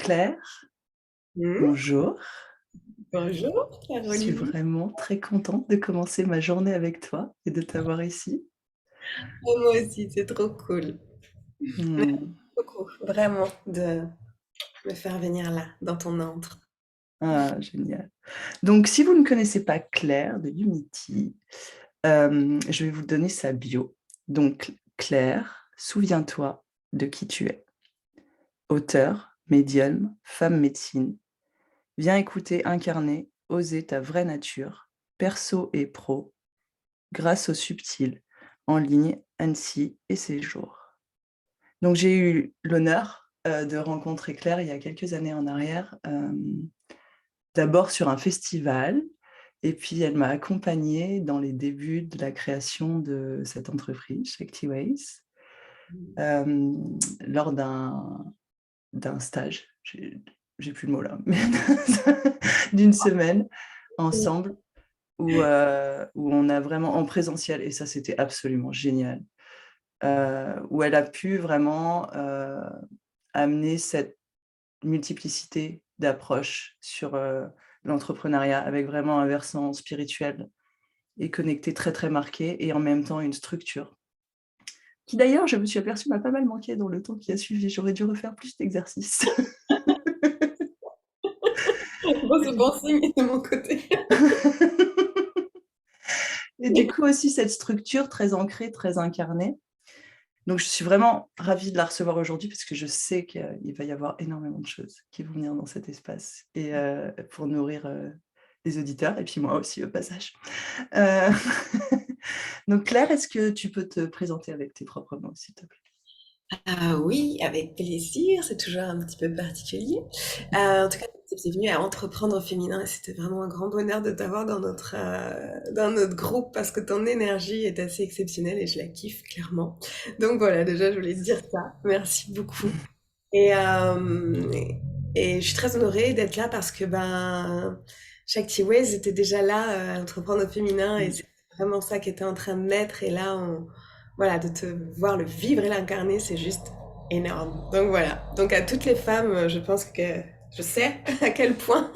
Claire, Hmm. bonjour. Bonjour, Je suis Caroline. vraiment très contente de commencer ma journée avec toi et de t'avoir ici. Oh, moi aussi, c'est trop cool. Hmm. Beaucoup, vraiment, de me faire venir là, dans ton antre. Ah, génial. Donc, si vous ne connaissez pas Claire de Unity, je vais vous donner sa bio. Donc, Claire, souviens-toi de qui tu es. Auteur, médium, femme médecine. Viens écouter, incarner, oser ta vraie nature, perso et pro, grâce au subtil, en ligne, Annecy et ses jours. Donc, j'ai eu l'honneur de rencontrer Claire il y a quelques années en arrière, d'abord sur un festival, et puis elle m'a accompagnée dans les débuts de la création de cette entreprise, Shakti Ways, euh, lors d'un stage, j'ai plus le mot là, mais d'une semaine ensemble, où on a vraiment en présentiel, et ça c'était absolument génial, où elle a pu vraiment amener cette multiplicité d'approches sur l'entrepreneuriat, avec vraiment un versant spirituel et connecté très très marqué, et en même temps une structure qui d'ailleurs, je me suis aperçue, m'a pas mal manqué dans le temps qui a suivi. J'aurais dû refaire plus d'exercices. Bon, c'est bon signe de mon côté. Et du coup aussi cette structure très ancrée, très incarnée. Donc je suis vraiment ravie de la recevoir aujourd'hui, parce que je sais qu'il va y avoir énormément de choses qui vont venir dans cet espace, et pour nourrir les auditeurs, et puis moi aussi au passage. Euh, Donc Claire, est-ce que tu peux te présenter avec tes propres mots, s'il te plaît? Ah oui, avec plaisir, c'est toujours un petit peu particulier. En tout cas, c'est venu à entreprendre au féminin et c'était vraiment un grand bonheur de t'avoir dans notre groupe parce que ton énergie est assez exceptionnelle et je la kiffe clairement. Donc voilà, déjà, je voulais te dire ça. Merci beaucoup. Et, euh, et je suis très honorée d'être là parce que ben, Shakti Ways était déjà là à entreprendre au féminin et Mm. c'est vraiment ça qui était en train de naître. Et là, voilà, de te voir le vivre et l'incarner, c'est juste énorme. Donc voilà. Donc à toutes les femmes, je pense que je sais à quel point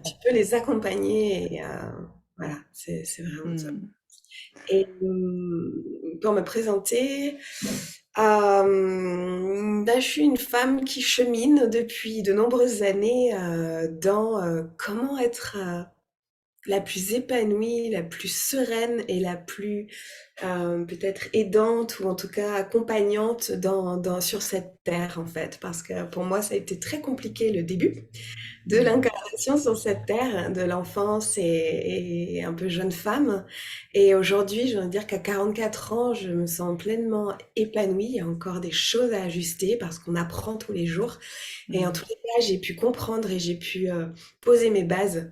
tu peux les accompagner. Et voilà, c'est vraiment top. Mm. Et pour me présenter, je suis une femme qui chemine depuis de nombreuses années dans comment être la plus épanouie, la plus sereine et la plus peut-être aidante ou en tout cas accompagnante sur cette terre en fait. Parce que pour moi, ça a été très compliqué le début de Mm. l'incarnation sur cette terre, de l'enfance et un peu jeune femme. Et aujourd'hui, je veux dire qu'à 44 ans, je me sens pleinement épanouie. Il y a encore des choses à ajuster parce qu'on apprend tous les jours. Et en Mm. tous les cas, j'ai pu comprendre et j'ai pu poser mes bases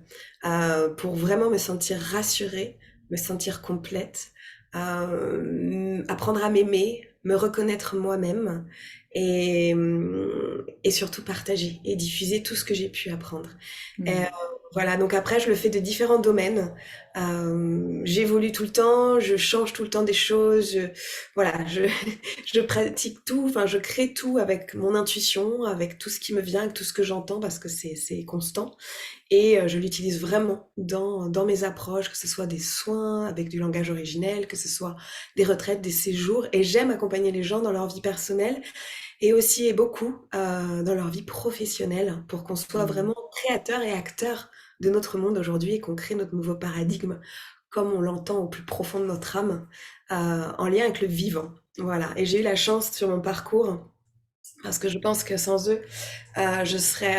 pour vraiment me sentir rassurée, me sentir complète, apprendre à m'aimer, me reconnaître moi-même et surtout partager et diffuser tout ce que j'ai pu apprendre. Et, Mm. voilà, donc après, je le fais de différents domaines. J'évolue tout le temps, je change tout le temps des choses. Voilà, je pratique tout, enfin, je crée tout avec mon intuition, avec tout ce qui me vient, avec tout ce que j'entends, parce que c'est constant. Et je l'utilise vraiment dans mes approches, que ce soit des soins avec du langage originel, que ce soit des retraites, des séjours. Et j'aime accompagner les gens dans leur vie personnelle et aussi et beaucoup dans leur vie professionnelle pour qu'on soit Mm. vraiment créateur et acteur de notre monde aujourd'hui et qu'on crée notre nouveau paradigme comme on l'entend au plus profond de notre âme, en lien avec le vivant. Voilà. Et j'ai eu la chance sur mon parcours, parce que je pense que sans eux, je serais,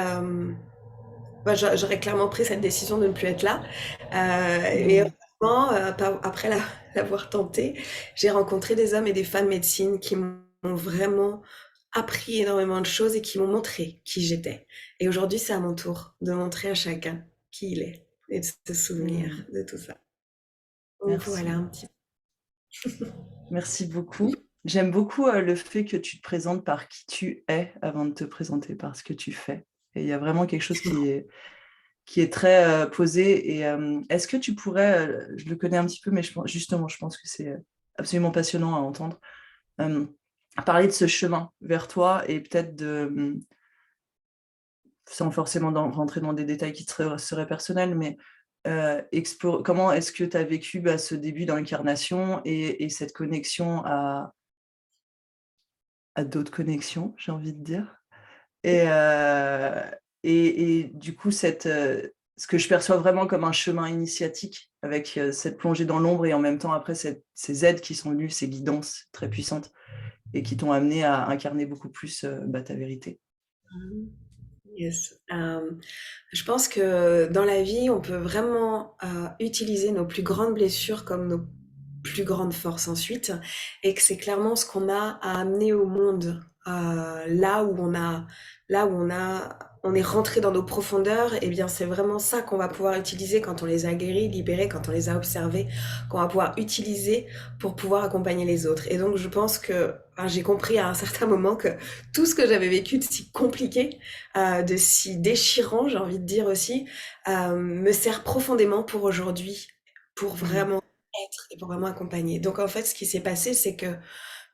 j'aurais clairement pris cette décision de ne plus être là. Et Mm. heureusement, après l'avoir tenté, j'ai rencontré des hommes et des femmes médecine qui m'ont vraiment appris énormément de choses et qui m'ont montré qui j'étais. Et aujourd'hui, c'est à mon tour de montrer à chacun qui il est et de se souvenir Mm. de tout ça. Donc voilà Merci. un petit Merci beaucoup. J'aime beaucoup le fait que tu te présentes par qui tu es avant de te présenter par ce que tu fais. Et il y a vraiment quelque chose qui est très posé. Et est-ce que tu pourrais, je le connais un petit peu, mais justement, je pense que c'est absolument passionnant à entendre, euh, parler de ce chemin vers toi, et peut-être sans forcément rentrer dans des détails qui seraient personnels, mais comment est-ce que tu as vécu ce début d'incarnation et cette connexion à d'autres connexions, j'ai envie de dire. Et du coup, ce que je perçois vraiment comme un chemin initiatique, avec cette plongée dans l'ombre et en même temps, après, ces aides qui sont venues, ces guidances très puissantes et qui t'ont amené à incarner beaucoup plus ta vérité. Yes. Je pense que dans la vie, on peut vraiment utiliser nos plus grandes blessures comme nos plus grandes forces ensuite, et que c'est clairement ce qu'on a à amener au monde, on est rentré dans nos profondeurs. Et bien c'est vraiment ça qu'on va pouvoir utiliser quand on les a guéris, libérés, quand on les a observés, qu'on va pouvoir utiliser pour pouvoir accompagner les autres. Et donc je pense que j'ai compris à un certain moment que tout ce que j'avais vécu de si compliqué, de si déchirant, j'ai envie de dire aussi, me sert profondément pour aujourd'hui, pour vraiment être et pour vraiment accompagner. Donc en fait, ce qui s'est passé, c'est que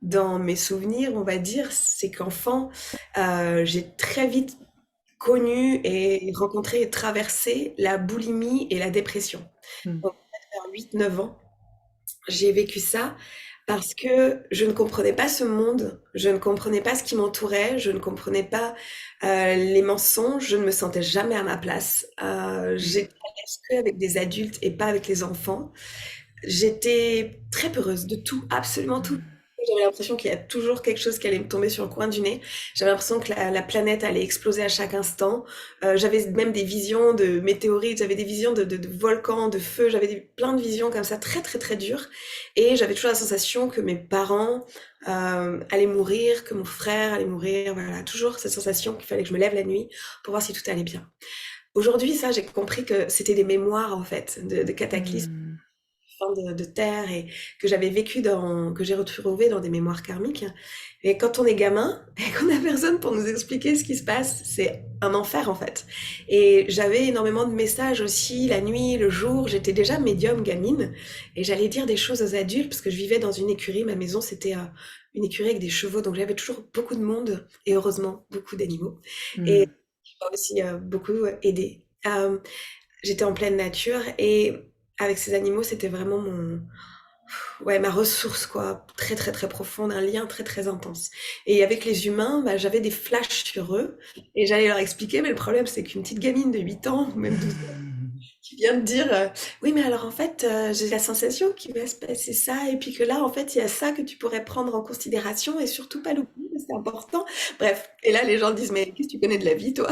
dans mes souvenirs, on va dire, c'est qu'enfant, j'ai très vite connu et rencontré et traversé la boulimie et la dépression. Mm. Donc, vers 8-9 ans, j'ai vécu ça parce que je ne comprenais pas ce monde, je ne comprenais pas ce qui m'entourait, je ne comprenais pas les mensonges, je ne me sentais jamais à ma place. J'étais à l'aise qu'avec des adultes et pas avec les enfants. J'étais très peureuse de tout, absolument tout. J'avais l'impression qu'il y a toujours quelque chose qui allait me tomber sur le coin du nez. J'avais l'impression que la planète allait exploser à chaque instant. J'avais même des visions de météorites, j'avais des visions de volcans, de feux, plein de visions comme ça, très très très dures. Et j'avais toujours la sensation que mes parents allaient mourir, que mon frère allait mourir. Voilà, toujours cette sensation qu'il fallait que je me lève la nuit pour voir si tout allait bien. Aujourd'hui, ça, j'ai compris que c'était des mémoires en fait, de cataclysmes Mm. de terre et que j'avais vécu que j'ai retrouvé dans des mémoires karmiques. Et quand on est gamin et qu'on a personne pour nous expliquer ce qui se passe, c'est un enfer en fait. Et j'avais énormément de messages aussi la nuit, le jour. J'étais déjà médium gamine et j'allais dire des choses aux adultes parce que je vivais dans une écurie. Ma maison c'était une écurie avec des chevaux, donc j'avais toujours beaucoup de monde et heureusement beaucoup d'animaux. Et Mm. je m'a aussi beaucoup aidé. J'étais en pleine nature et avec ces animaux, c'était vraiment ouais, ma ressource, quoi, très très très profonde, un lien très très intense. Et avec les humains, j'avais des flashs sur eux et j'allais leur expliquer, mais le problème, c'est qu'une petite gamine de 8 ans, ou même 12 ans, qui vient de dire, oui, mais alors en fait, j'ai la sensation qu'il va se passer ça, et puis que là, en fait, il y a ça que tu pourrais prendre en considération et surtout pas l'oublier, c'est important. Bref, et là, les gens disent, mais qu'est-ce que tu connais de la vie, toi?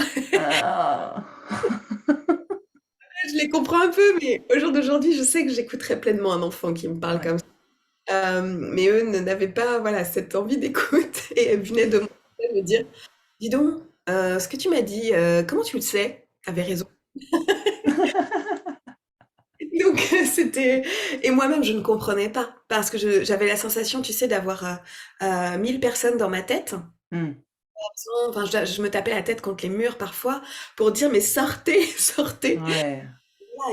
Ah. Je les comprends un peu, mais au jour d'aujourd'hui, je sais que j'écouterais pleinement un enfant qui me parle Ouais. comme ça. Mais eux n'avaient pas, voilà, cette envie d'écoute et venaient de me dire, dis donc, ce que tu m'as dit, comment tu le sais? T'avais raison. Donc c'était, et moi-même je ne comprenais pas parce que j'avais la sensation, tu sais, d'avoir 1000 personnes dans ma tête. Mm. Enfin, je me tapais la tête contre les murs parfois pour dire mais sortez, sortez. Ouais.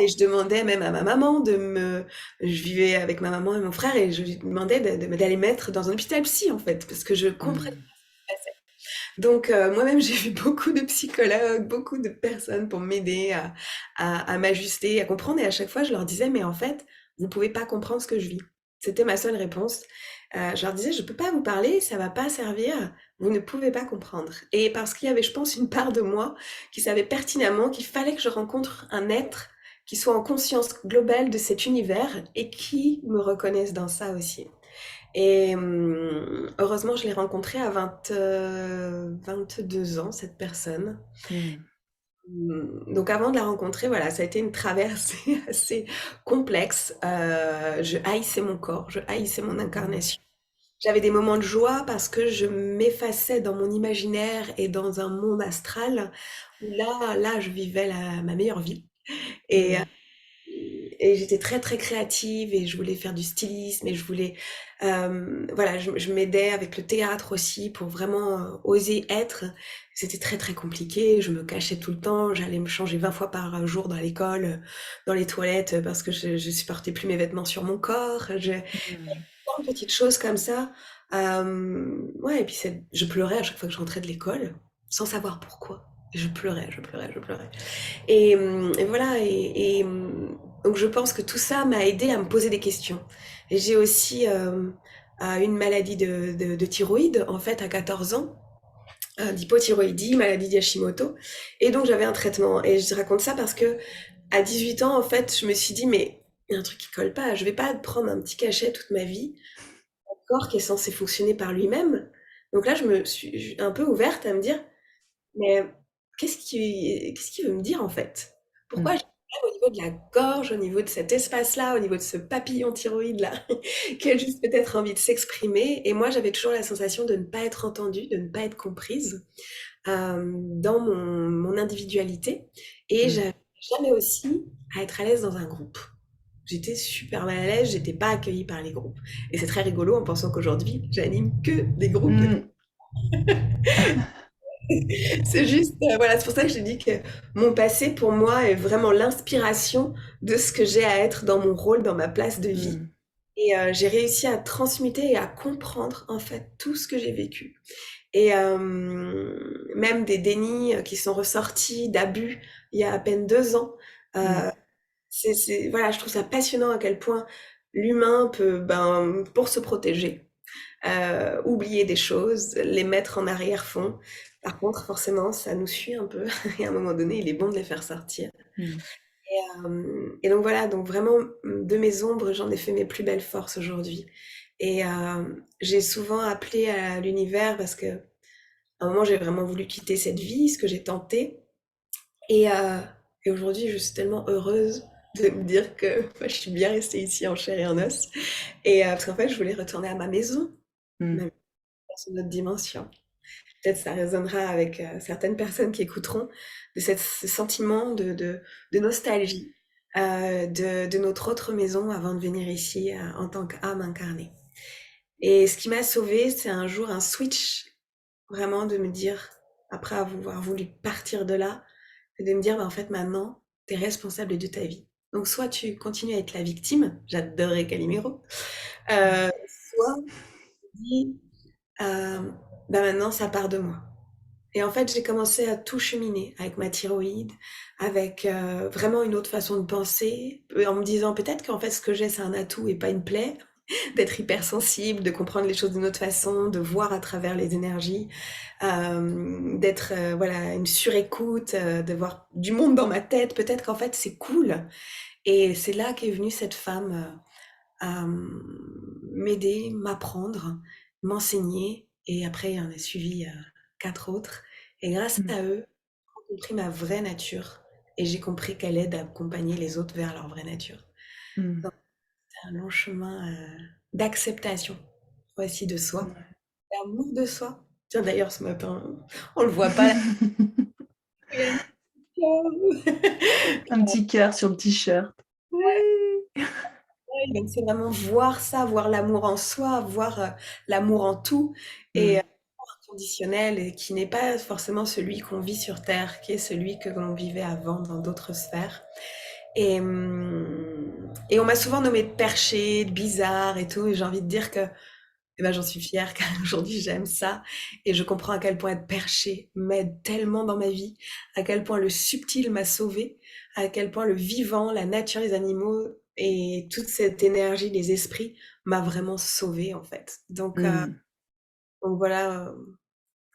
Et je demandais même à ma maman je vivais avec ma maman et mon frère et je lui demandais d'aller mettre dans un hôpital psy en fait parce que je comprenais Mm. pas ce qui se passait. Donc moi-même j'ai vu beaucoup de psychologues, beaucoup de personnes pour m'aider à m'ajuster, à comprendre, et à chaque fois je leur disais mais en fait vous pouvez pas comprendre ce que je vis. C'était ma seule réponse. Je leur disais je peux pas vous parler, ça va pas servir, vous ne pouvez pas comprendre. Et parce qu'il y avait je pense une part de moi qui savait pertinemment qu'il fallait que je rencontre un être qui soit en conscience globale de cet univers et qui me reconnaisse dans ça aussi. Et heureusement, je l'ai rencontré à 22 ans, cette personne. Mm. Donc avant de la rencontrer, voilà, ça a été une traversée assez complexe. Je haïssais mon corps, je haïssais mon incarnation. J'avais des moments de joie parce que je m'effaçais dans mon imaginaire et dans un monde astral où là, je vivais ma meilleure vie. Et Mm. Et j'étais très très créative et je voulais faire du stylisme et je voulais, voilà, je m'aidais avec le théâtre aussi pour vraiment oser être. C'était très très compliqué, je me cachais tout le temps, j'allais me changer 20 fois par jour dans l'école, dans les toilettes, parce que je supportais plus mes vêtements sur mon corps. Mm. Plein de petites choses comme ça. Ouais, et puis je pleurais à chaque fois que je rentrais de l'école, sans savoir pourquoi. Et je pleurais, je pleurais, je pleurais. Et voilà, donc je pense que tout ça m'a aidé à me poser des questions. Et j'ai aussi une maladie de thyroïde, en fait, à 14 ans, d'hypothyroïdie, maladie d'Hashimoto. Et donc j'avais un traitement. Et je raconte ça parce que à 18 ans, en fait, je me suis dit, mais il y a un truc qui colle pas. Je vais pas prendre un petit cachet toute ma vie, un corps qui est censé fonctionner par lui-même. Donc là, je me suis un peu ouverte à me dire, mais qu'est-ce qu'il veut me dire en fait? Pourquoi Mm. j'ai mal au niveau de la gorge, au niveau de cet espace-là, au niveau de ce papillon thyroïde là, qui a juste peut-être envie de s'exprimer. Et moi, j'avais toujours la sensation de ne pas être entendue, de ne pas être comprise dans mon individualité. Et Mm. j'avais jamais aussi à être à l'aise dans un groupe. J'étais super mal à l'aise, j'étais pas accueillie par les groupes. Et c'est très rigolo en pensant qu'aujourd'hui, j'anime que des groupes de. Mm. C'est juste, voilà, c'est pour ça que j'ai dit que mon passé, pour moi, est vraiment l'inspiration de ce que j'ai à être dans mon rôle, dans ma place de vie. Mm. Et j'ai réussi à transmuter et à comprendre, en fait, tout ce que j'ai vécu. Et même des dénis qui sont ressortis d'abus il y a à peine 2 ans. Euh, Mm. voilà, je trouve ça passionnant à quel point l'humain peut, ben, pour se protéger, oublier des choses, les mettre en arrière-fond. Par contre, forcément, ça nous suit un peu et à un moment donné, il est bon de les faire sortir. Mm. Et donc voilà, donc vraiment de mes ombres, j'en ai fait mes plus belles forces aujourd'hui. Et j'ai souvent appelé à l'univers parce que à un moment, j'ai vraiment voulu quitter cette vie, ce que j'ai tenté. Et, euh, et aujourd'hui, je suis tellement heureuse de me dire que bah, je suis bien restée ici en chair et en os. Et parce qu'en fait, je voulais retourner à ma maison, Mm. même dans une autre dimension. Peut-être ça résonnera avec certaines personnes qui écouteront de ce sentiment de nostalgie de notre autre maison avant de venir ici en tant qu'âme incarnée. Et ce qui m'a sauvée, c'est un jour un switch, vraiment de me dire, après avoir voulu partir de là, de me dire, bah, en fait, maintenant, tu es responsable de ta vie. Donc, soit tu continues à être la victime, j'adorais Calimero, soit tu dis, euh, bah, maintenant, ça part de moi. Et en fait, j'ai commencé à tout cheminer avec ma thyroïde, avec vraiment une autre façon de penser, en me disant peut-être qu'en fait, ce que j'ai, c'est un atout et pas une plaie, d'être hypersensible, de comprendre les choses d'une autre façon, de voir à travers les énergies, d'être voilà une surécoute, de voir du monde dans ma tête. Peut-être qu'en fait, c'est cool. Et c'est là qu'est venue cette femme à m'aider, m'apprendre, m'enseigner. Et après, il y en a suivi 4 autres. Et grâce Mm. à eux, j'ai compris ma vraie nature. Et j'ai compris qu'elle aide à accompagner les autres vers leur vraie nature. Mm. Donc, c'est un long chemin d'acceptation aussi de soi, Ouais. d'amour de soi. Tiens, d'ailleurs, ce matin, on le voit pas là. Il y a une Un petit cœur sur le t-shirt. Oui. ouais, donc c'est vraiment voir ça, voir l'amour en soi, voir l'amour en tout et Mm. inconditionnel et qui n'est pas forcément celui qu'on vit sur Terre, qui est celui que l'on vivait avant dans d'autres sphères. Et on m'a souvent nommé de perché, de bizarre et tout, et j'ai envie de dire que eh ben, j'en suis fière qu'aujourd'hui j'aime ça et je comprends à quel point être perché m'aide tellement dans ma vie, à quel point le subtil m'a sauvée, à quel point le vivant, la nature, les animaux et toute cette énergie des esprits m'a vraiment sauvée en fait. Mm. Donc voilà,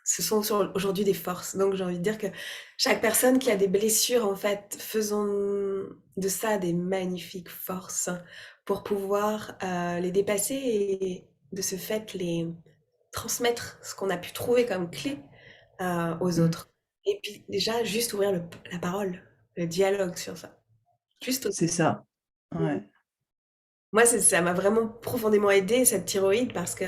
ce sont aujourd'hui des forces. Donc j'ai envie de dire que chaque personne qui a des blessures, en fait, faisons de ça des magnifiques forces pour pouvoir les dépasser et de ce fait les transmettre ce qu'on a pu trouver comme clé aux Mm. autres. Et puis déjà, juste ouvrir la parole, le dialogue sur ça. Juste C'est ça. au- Ouais. Moi, ça m'a vraiment profondément aidé cette thyroïde parce que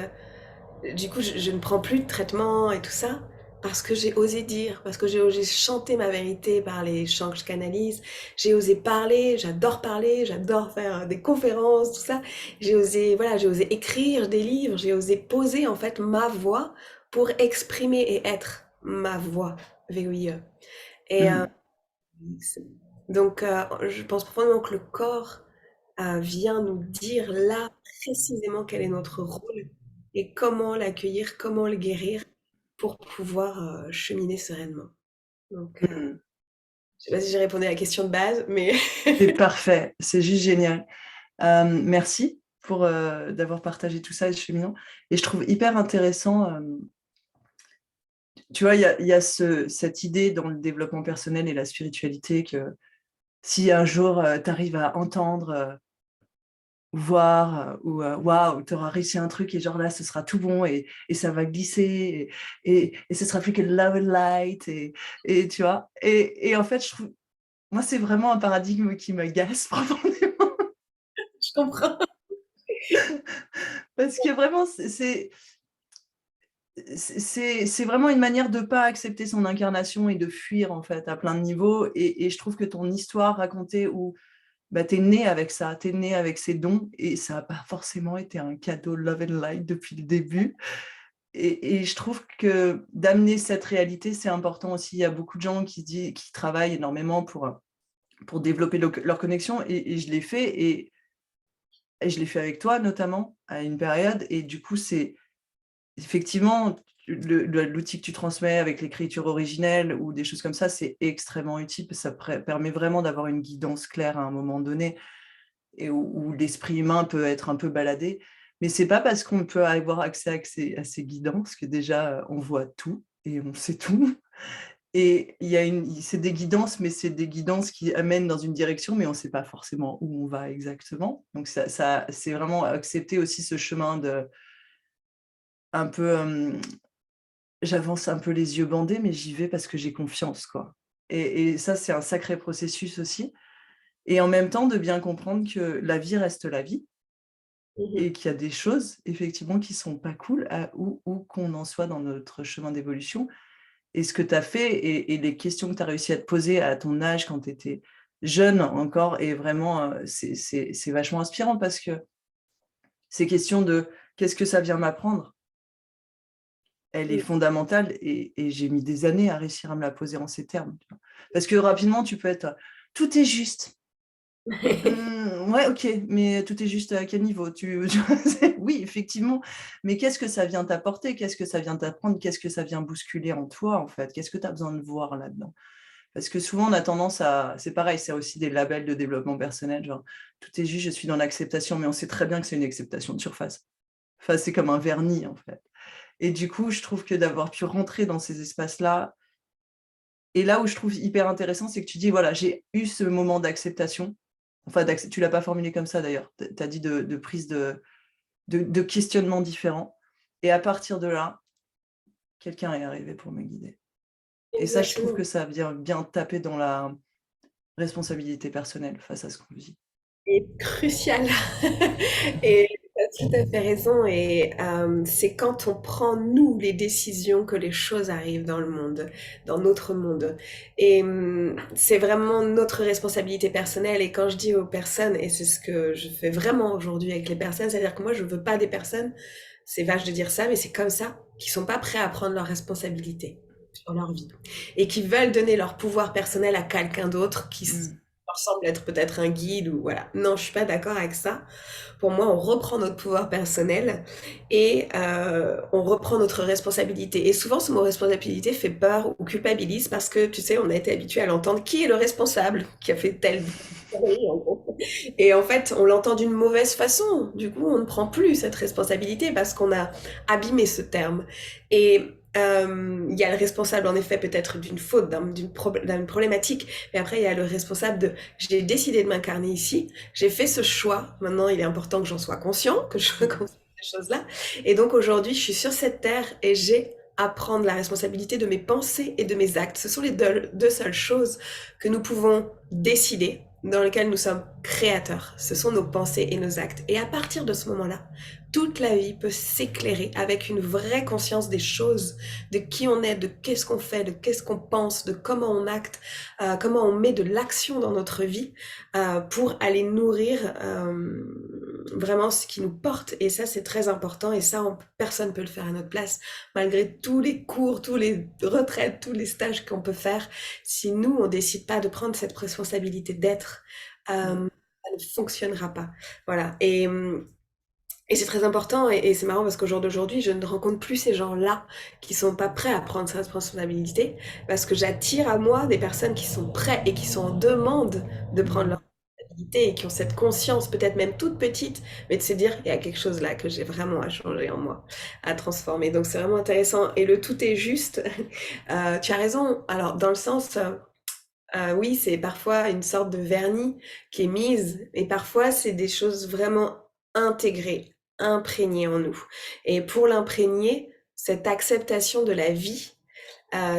du coup, je ne prends plus de traitement et tout ça parce que j'ai osé dire, parce que j'ai osé chanter ma vérité par les chants que je canalise. J'ai osé parler, j'adore faire des conférences, tout ça. J'ai osé, voilà, j'ai osé écrire des livres, j'ai osé poser en fait ma voix pour exprimer et être ma voix, VOIE. Et Mm. c'est- donc, je pense profondément que le corps vient nous dire là précisément quel est notre rôle et comment l'accueillir, comment le guérir pour pouvoir cheminer sereinement. Donc, Mmh. je sais pas si j'ai répondu à la question de base, mais C'est parfait, c'est juste génial. Merci pour, d'avoir partagé tout ça, c'est cheminement et je trouve hyper intéressant, tu vois, il y a cette idée dans le développement personnel et la spiritualité que si un jour, tu arrives à entendre, voir, ou waouh, tu auras réussi un truc et genre là, ce sera tout bon et ça va glisser et ce sera plus que love and light et tu vois? Et en fait, je trouve moi, c'est vraiment un paradigme qui m'agace profondément je comprends. parce que vraiment, c'est vraiment une manière de pas accepter son incarnation et de fuir, en fait, à plein de niveaux et je trouve que ton histoire racontée où, bah, tu es né avec ça, tu es né avec ces dons et ça a pas forcément été un cadeau love and light depuis le début et je trouve que d'amener cette réalité, c'est important aussi. Il y a beaucoup de gens qui travaillent énormément pour développer leur connexion et je l'ai fait et je l'ai fait avec toi notamment à une période et du coup, c'est effectivement, l'outil que tu transmets avec l'écriture originelle ou des choses comme ça, c'est extrêmement utile parce que ça permet vraiment d'avoir une guidance claire à un moment donné et où l'esprit humain peut être un peu baladé. Mais c'est pas parce qu'on peut avoir accès à ces guidances que déjà, on voit tout et on sait tout. Et c'est des guidances, mais c'est des guidances qui amènent dans une direction, mais on ne sait pas forcément où on va exactement. Donc c'est vraiment accepter aussi ce chemin de un peu, j'avance un peu les yeux bandés, mais j'y vais parce que j'ai confiance, quoi. Et ça, c'est un sacré processus aussi. Et en même temps, de bien comprendre que la vie reste la vie Mmh. et qu'il y a des choses, effectivement, qui sont pas cool, où qu'on en soit dans notre chemin d'évolution. Et ce que tu as fait et les questions que tu as réussi à te poser à ton âge quand tu étais jeune encore est vraiment, c'est vachement inspirant parce que ces questions de: «Qu'est-ce que ça vient m'apprendre?» Elle est Mmh. fondamentale et j'ai mis des années à réussir à me la poser en ces termes, tu vois? Parce que rapidement, tu peux être, «Tout est juste». Ouais, OK, mais tout est juste à quel niveau? Tu vois? Oui, effectivement, mais qu'est-ce que ça vient t'apporter? Qu'est-ce que ça vient t'apprendre? Qu'est-ce que ça vient bousculer en toi, en fait? Qu'est-ce que tu as besoin de voir là-dedans? Parce que souvent, on a tendance à c'est pareil, c'est aussi des labels de développement personnel, genre: «Tout est juste, je suis dans l'acceptation», mais on sait très bien que c'est une acceptation de surface. Enfin, c'est comme un vernis, en fait. Et du coup, je trouve que d'avoir pu rentrer dans ces espaces-là et là où je trouve hyper intéressant, c'est que tu dis: «Voilà, j'ai eu ce moment d'acceptation». Enfin, tu l'as pas formulé comme ça d'ailleurs. Tu as dit de prise de questionnements différents et à partir de là, quelqu'un est arrivé pour me guider et ça, je trouve Exactement. que ça vient bien taper dans la responsabilité personnelle face à ce qu'on vit. Et crucial. Et tu as tout à fait raison. Et c'est quand on prend, nous, les décisions que les choses arrivent dans le monde, dans notre monde. Et c'est vraiment notre responsabilité personnelle. Et quand je dis aux personnes, et c'est ce que je fais vraiment aujourd'hui avec les personnes, c'est-à-dire que moi, je veux pas des personnes, c'est vache de dire ça, mais c'est comme ça, qui sont pas prêts à prendre leurs responsabilités sur leur vie. Et qui veulent donner leur pouvoir personnel à quelqu'un d'autre qui Mmh. leur semble être peut-être un guide ou voilà. Non, je suis pas d'accord avec ça. Pour moi, on reprend notre pouvoir personnel et on reprend notre responsabilité. Et souvent, ce mot responsabilité fait peur ou culpabilise parce que, tu sais, on a été habitué à l'entendre. Qui est le responsable qui a fait tel connerie, en gros. Et en fait, on l'entend d'une mauvaise façon. Du coup, on ne prend plus cette responsabilité parce qu'on a abîmé ce terme. Et il y a le responsable, en effet, peut-être d'une faute, d'une problématique, mais après, il y a le responsable de j'ai décidé de m'incarner ici, j'ai fait ce choix. Maintenant, il est important que j'en sois conscient, que je sois Mmh. conscient de ces choses-là. Et donc, aujourd'hui, je suis sur cette terre et j'ai à prendre la responsabilité de mes pensées et de mes actes. Ce sont les deux seules choses que nous pouvons décider, dans lesquelles nous sommes créateurs. Ce sont nos pensées et nos actes. Et à partir de ce moment-là, toute la vie peut s'éclairer avec une vraie conscience des choses, de qui on est, de qu'est-ce qu'on fait, de qu'est-ce qu'on pense, de comment on acte, comment on met de l'action dans notre vie pour aller nourrir vraiment ce qui nous porte. Et ça, c'est très important. Et ça, personne ne peut le faire à notre place, malgré tous les cours, tous les retraites, tous les stages qu'on peut faire. Si nous, on décide pas de prendre cette responsabilité d'être, Mmh. ça ne fonctionnera pas. Voilà. Et Et c'est très important et c'est marrant parce qu'au jour d'aujourd'hui, je ne rencontre plus ces gens-là qui sont pas prêts à prendre sa responsabilité parce que j'attire à moi des personnes qui sont prêts et qui sont en demande de prendre leur Mm. responsabilité et qui ont cette conscience, peut-être même toute petite, mais de se dire, il y a quelque chose là que j'ai vraiment à changer en moi, à transformer. Donc c'est vraiment intéressant. Et le tout est juste. Tu as raison. Alors, dans le sens, oui, c'est parfois une sorte de vernis qui est mise, et parfois c'est des choses vraiment intégrées, imprégnées en nous. Et pour l'imprégner, cette acceptation de la vie,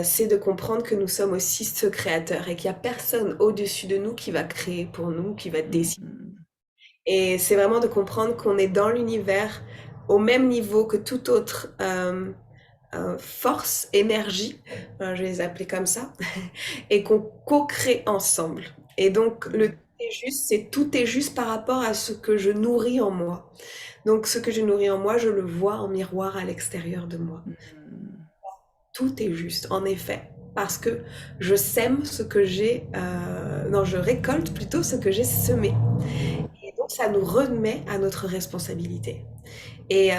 c'est de comprendre que nous sommes aussi ce créateur et qu'il n'y a personne au-dessus de nous qui va créer pour nous, qui va décider. Mm. Et c'est vraiment de comprendre qu'on est dans l'univers au même niveau que tout autre force, énergie, je vais les appeler comme ça, et qu'on co-crée ensemble. Et donc, le tout est juste, c'est tout est juste par rapport à ce que je nourris en moi. Donc, ce que je nourris en moi, je le vois en miroir à l'extérieur de moi. Mm. Tout est juste, en effet, parce que je sème ce que j'ai, non, je récolte plutôt ce que j'ai semé. Et donc, ça nous remet à notre responsabilité. Et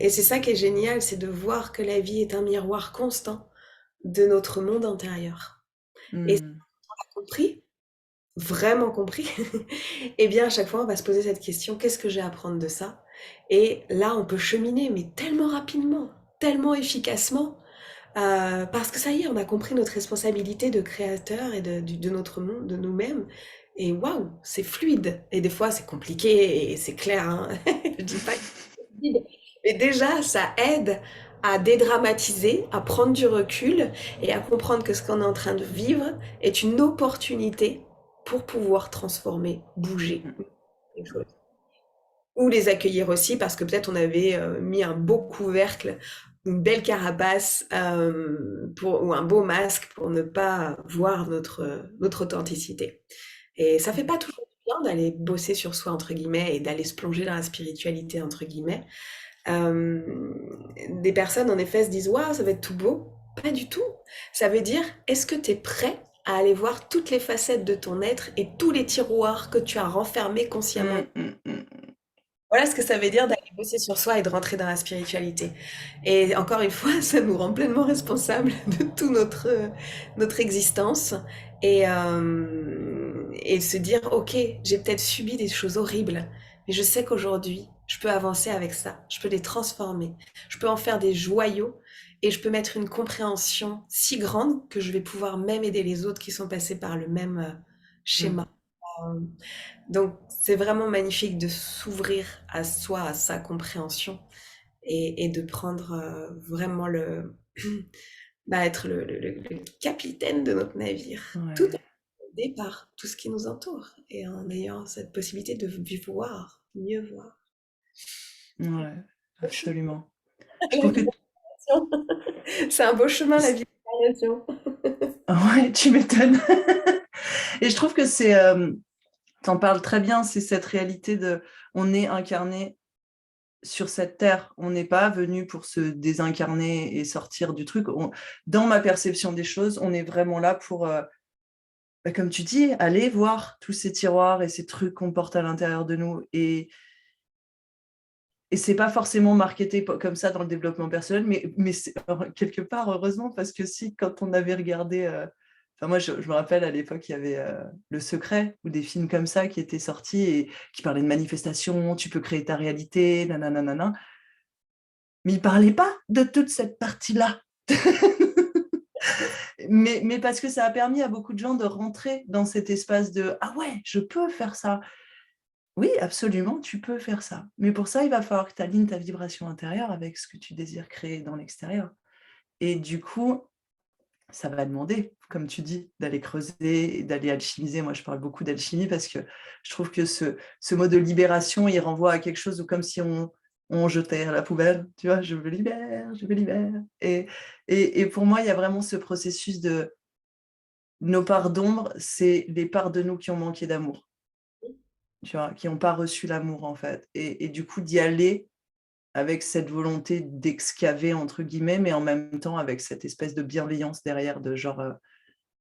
c'est ça qui est génial, c'est de voir que la vie est un miroir constant de notre monde intérieur. Et si Mm. on a compris, vraiment compris, eh bien, à chaque fois, on va se poser cette question, qu'est-ce que j'ai à apprendre de ça? Et là, on peut cheminer, mais tellement rapidement, tellement efficacement, parce que ça y est, on a compris notre responsabilité de créateur et de notre monde, de nous-mêmes. Et waouh, c'est fluide. Et des fois, c'est compliqué et c'est clair, hein. Je dis pas que c'est fluide. Mais déjà, ça aide à dédramatiser, à prendre du recul et à comprendre que ce qu'on est en train de vivre est une opportunité pour pouvoir transformer, bouger les choses. Ou les accueillir aussi parce que peut-être on avait mis un beau couvercle, une belle carapace ou un beau masque pour ne pas voir notre authenticité. Et ça fait pas toujours du bien d'aller bosser sur soi, entre guillemets, et d'aller se plonger dans la spiritualité, entre guillemets. Euh, des personnes, en effet, se disent, waouh, ça va être tout beau. Pas du tout. Ça veut dire, est-ce que tu es prêt à aller voir toutes les facettes de ton être et tous les tiroirs que tu as renfermés consciemment? Mm. Mm. Mm. Voilà ce que ça veut dire d'aller bosser sur soi et de rentrer dans la spiritualité. Et encore une fois, ça nous rend pleinement responsables de toute notre existence et se dire, ok, j'ai peut-être subi des choses horribles, mais je sais qu'aujourd'hui, je peux avancer avec ça, je peux les transformer, je peux en faire des joyaux et je peux mettre une compréhension si grande que je vais pouvoir même aider les autres qui sont passés par le même Mm. schéma. Euh, donc, c'est vraiment magnifique de s'ouvrir à soi, à sa compréhension et de prendre vraiment être le capitaine de notre navire, tout Ouais. au départ, tout ce qui nous entoure, et en ayant cette possibilité de voir, mieux voir. Ouais, absolument. Je La trouve que vie d'incarnation. C'est un beau chemin, la vie d'incarnation. ouais, tu m'étonnes. Et je trouve que t'en parles très bien, c'est cette réalité de, on est incarné sur cette terre, on n'est pas venu pour se désincarner et sortir du truc. Dans ma perception des choses, on est vraiment là pour, comme tu dis, aller voir tous ces tiroirs et ces trucs qu'on porte à l'intérieur de nous. Et c'est pas forcément marketé comme ça dans le développement personnel, mais c'est, quelque part, heureusement, parce que si, quand on avait regardé, enfin moi, je me rappelle à l'époque, il y avait Le Secret ou des films comme ça qui étaient sortis et qui parlaient de manifestation, tu peux créer ta réalité, nanana, mais ils parlaient pas de toute cette partie-là. Mais parce que ça a permis à beaucoup de gens de rentrer dans cet espace de ah ouais, je peux faire ça. Oui, absolument, tu peux faire ça. Mais pour ça, il va falloir que tu alignes ta vibration intérieure avec ce que tu désires créer dans l'extérieur. Et du coup, ça va demander, comme tu dis, d'aller creuser, d'aller alchimiser. Moi, je parle beaucoup d'alchimie parce que je trouve que ce mot de libération, il renvoie à quelque chose où comme si on jetait à la poubelle, tu vois, je me libère, je me libère. Et pour moi, il y a vraiment ce processus de nos parts d'ombre, c'est les parts de nous qui ont manqué d'amour, tu vois, qui n'ont pas reçu l'amour en fait. Et du coup, d'y aller avec cette volonté d'excaver, entre guillemets, mais en même temps avec cette espèce de bienveillance derrière, de genre,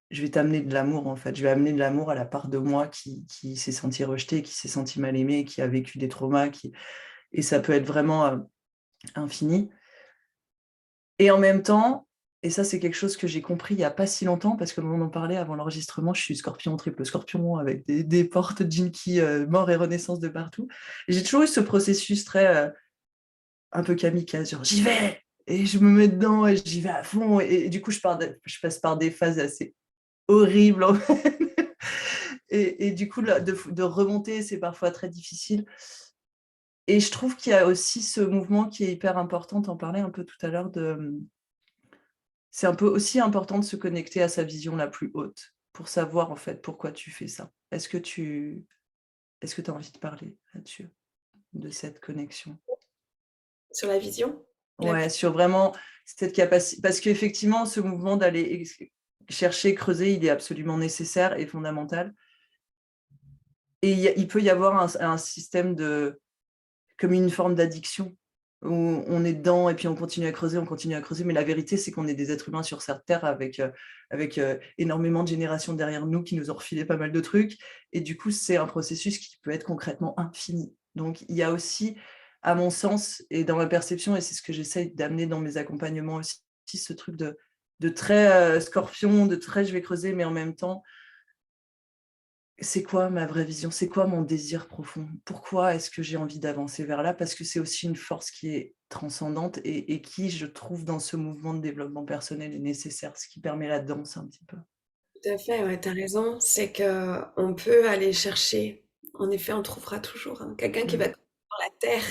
je vais t'amener de l'amour en fait, je vais amener de l'amour à la part de moi qui s'est senti rejetée, qui s'est senti mal aimée, qui a vécu des traumas, et ça peut être vraiment infini. Et en même temps, et ça c'est quelque chose que j'ai compris il n'y a pas si longtemps, parce que on en parlait avant l'enregistrement, je suis scorpion, triple scorpion, avec des portes Jinky, mort et renaissance de partout. Et j'ai toujours eu ce processus très un peu kamikaze, genre j'y vais, et je me mets dedans, et j'y vais à fond, et du coup je passe par des phases assez horribles en fait. Et du coup de remonter, c'est parfois très difficile. Et je trouve qu'il y a aussi ce mouvement qui est hyper important, t'en parlais un peu tout à l'heure, c'est un peu aussi important de se connecter à sa vision la plus haute pour savoir en fait pourquoi tu fais ça. Est-ce que tu as envie de parler là-dessus, de cette connexion? Sur la vision? Ouais, sur vraiment cette capacité, parce qu'effectivement, ce mouvement d'aller chercher, creuser, il est absolument nécessaire et fondamental. Et il peut y avoir un système comme une forme d'addiction, où on est dedans et puis on continue à creuser, mais la vérité, c'est qu'on est des êtres humains sur cette terre avec énormément de générations derrière nous qui nous ont refilé pas mal de trucs, et du coup, c'est un processus qui peut être concrètement infini. Donc, il y a aussi, à mon sens, et dans ma perception, et c'est ce que j'essaye d'amener dans mes accompagnements aussi, ce truc de très scorpion, de très je vais creuser, mais en même temps, c'est quoi ma vraie vision? C'est quoi mon désir profond? Pourquoi est-ce que j'ai envie d'avancer vers là? Parce que c'est aussi une force qui est transcendante et qui, je trouve, dans ce mouvement de développement personnel est nécessaire, ce qui permet la danse un petit peu. Tout à fait, ouais, tu raison. C'est que on peut aller chercher. En effet, on trouvera toujours, hein, quelqu'un qui va Mmh. creuser dans la terre.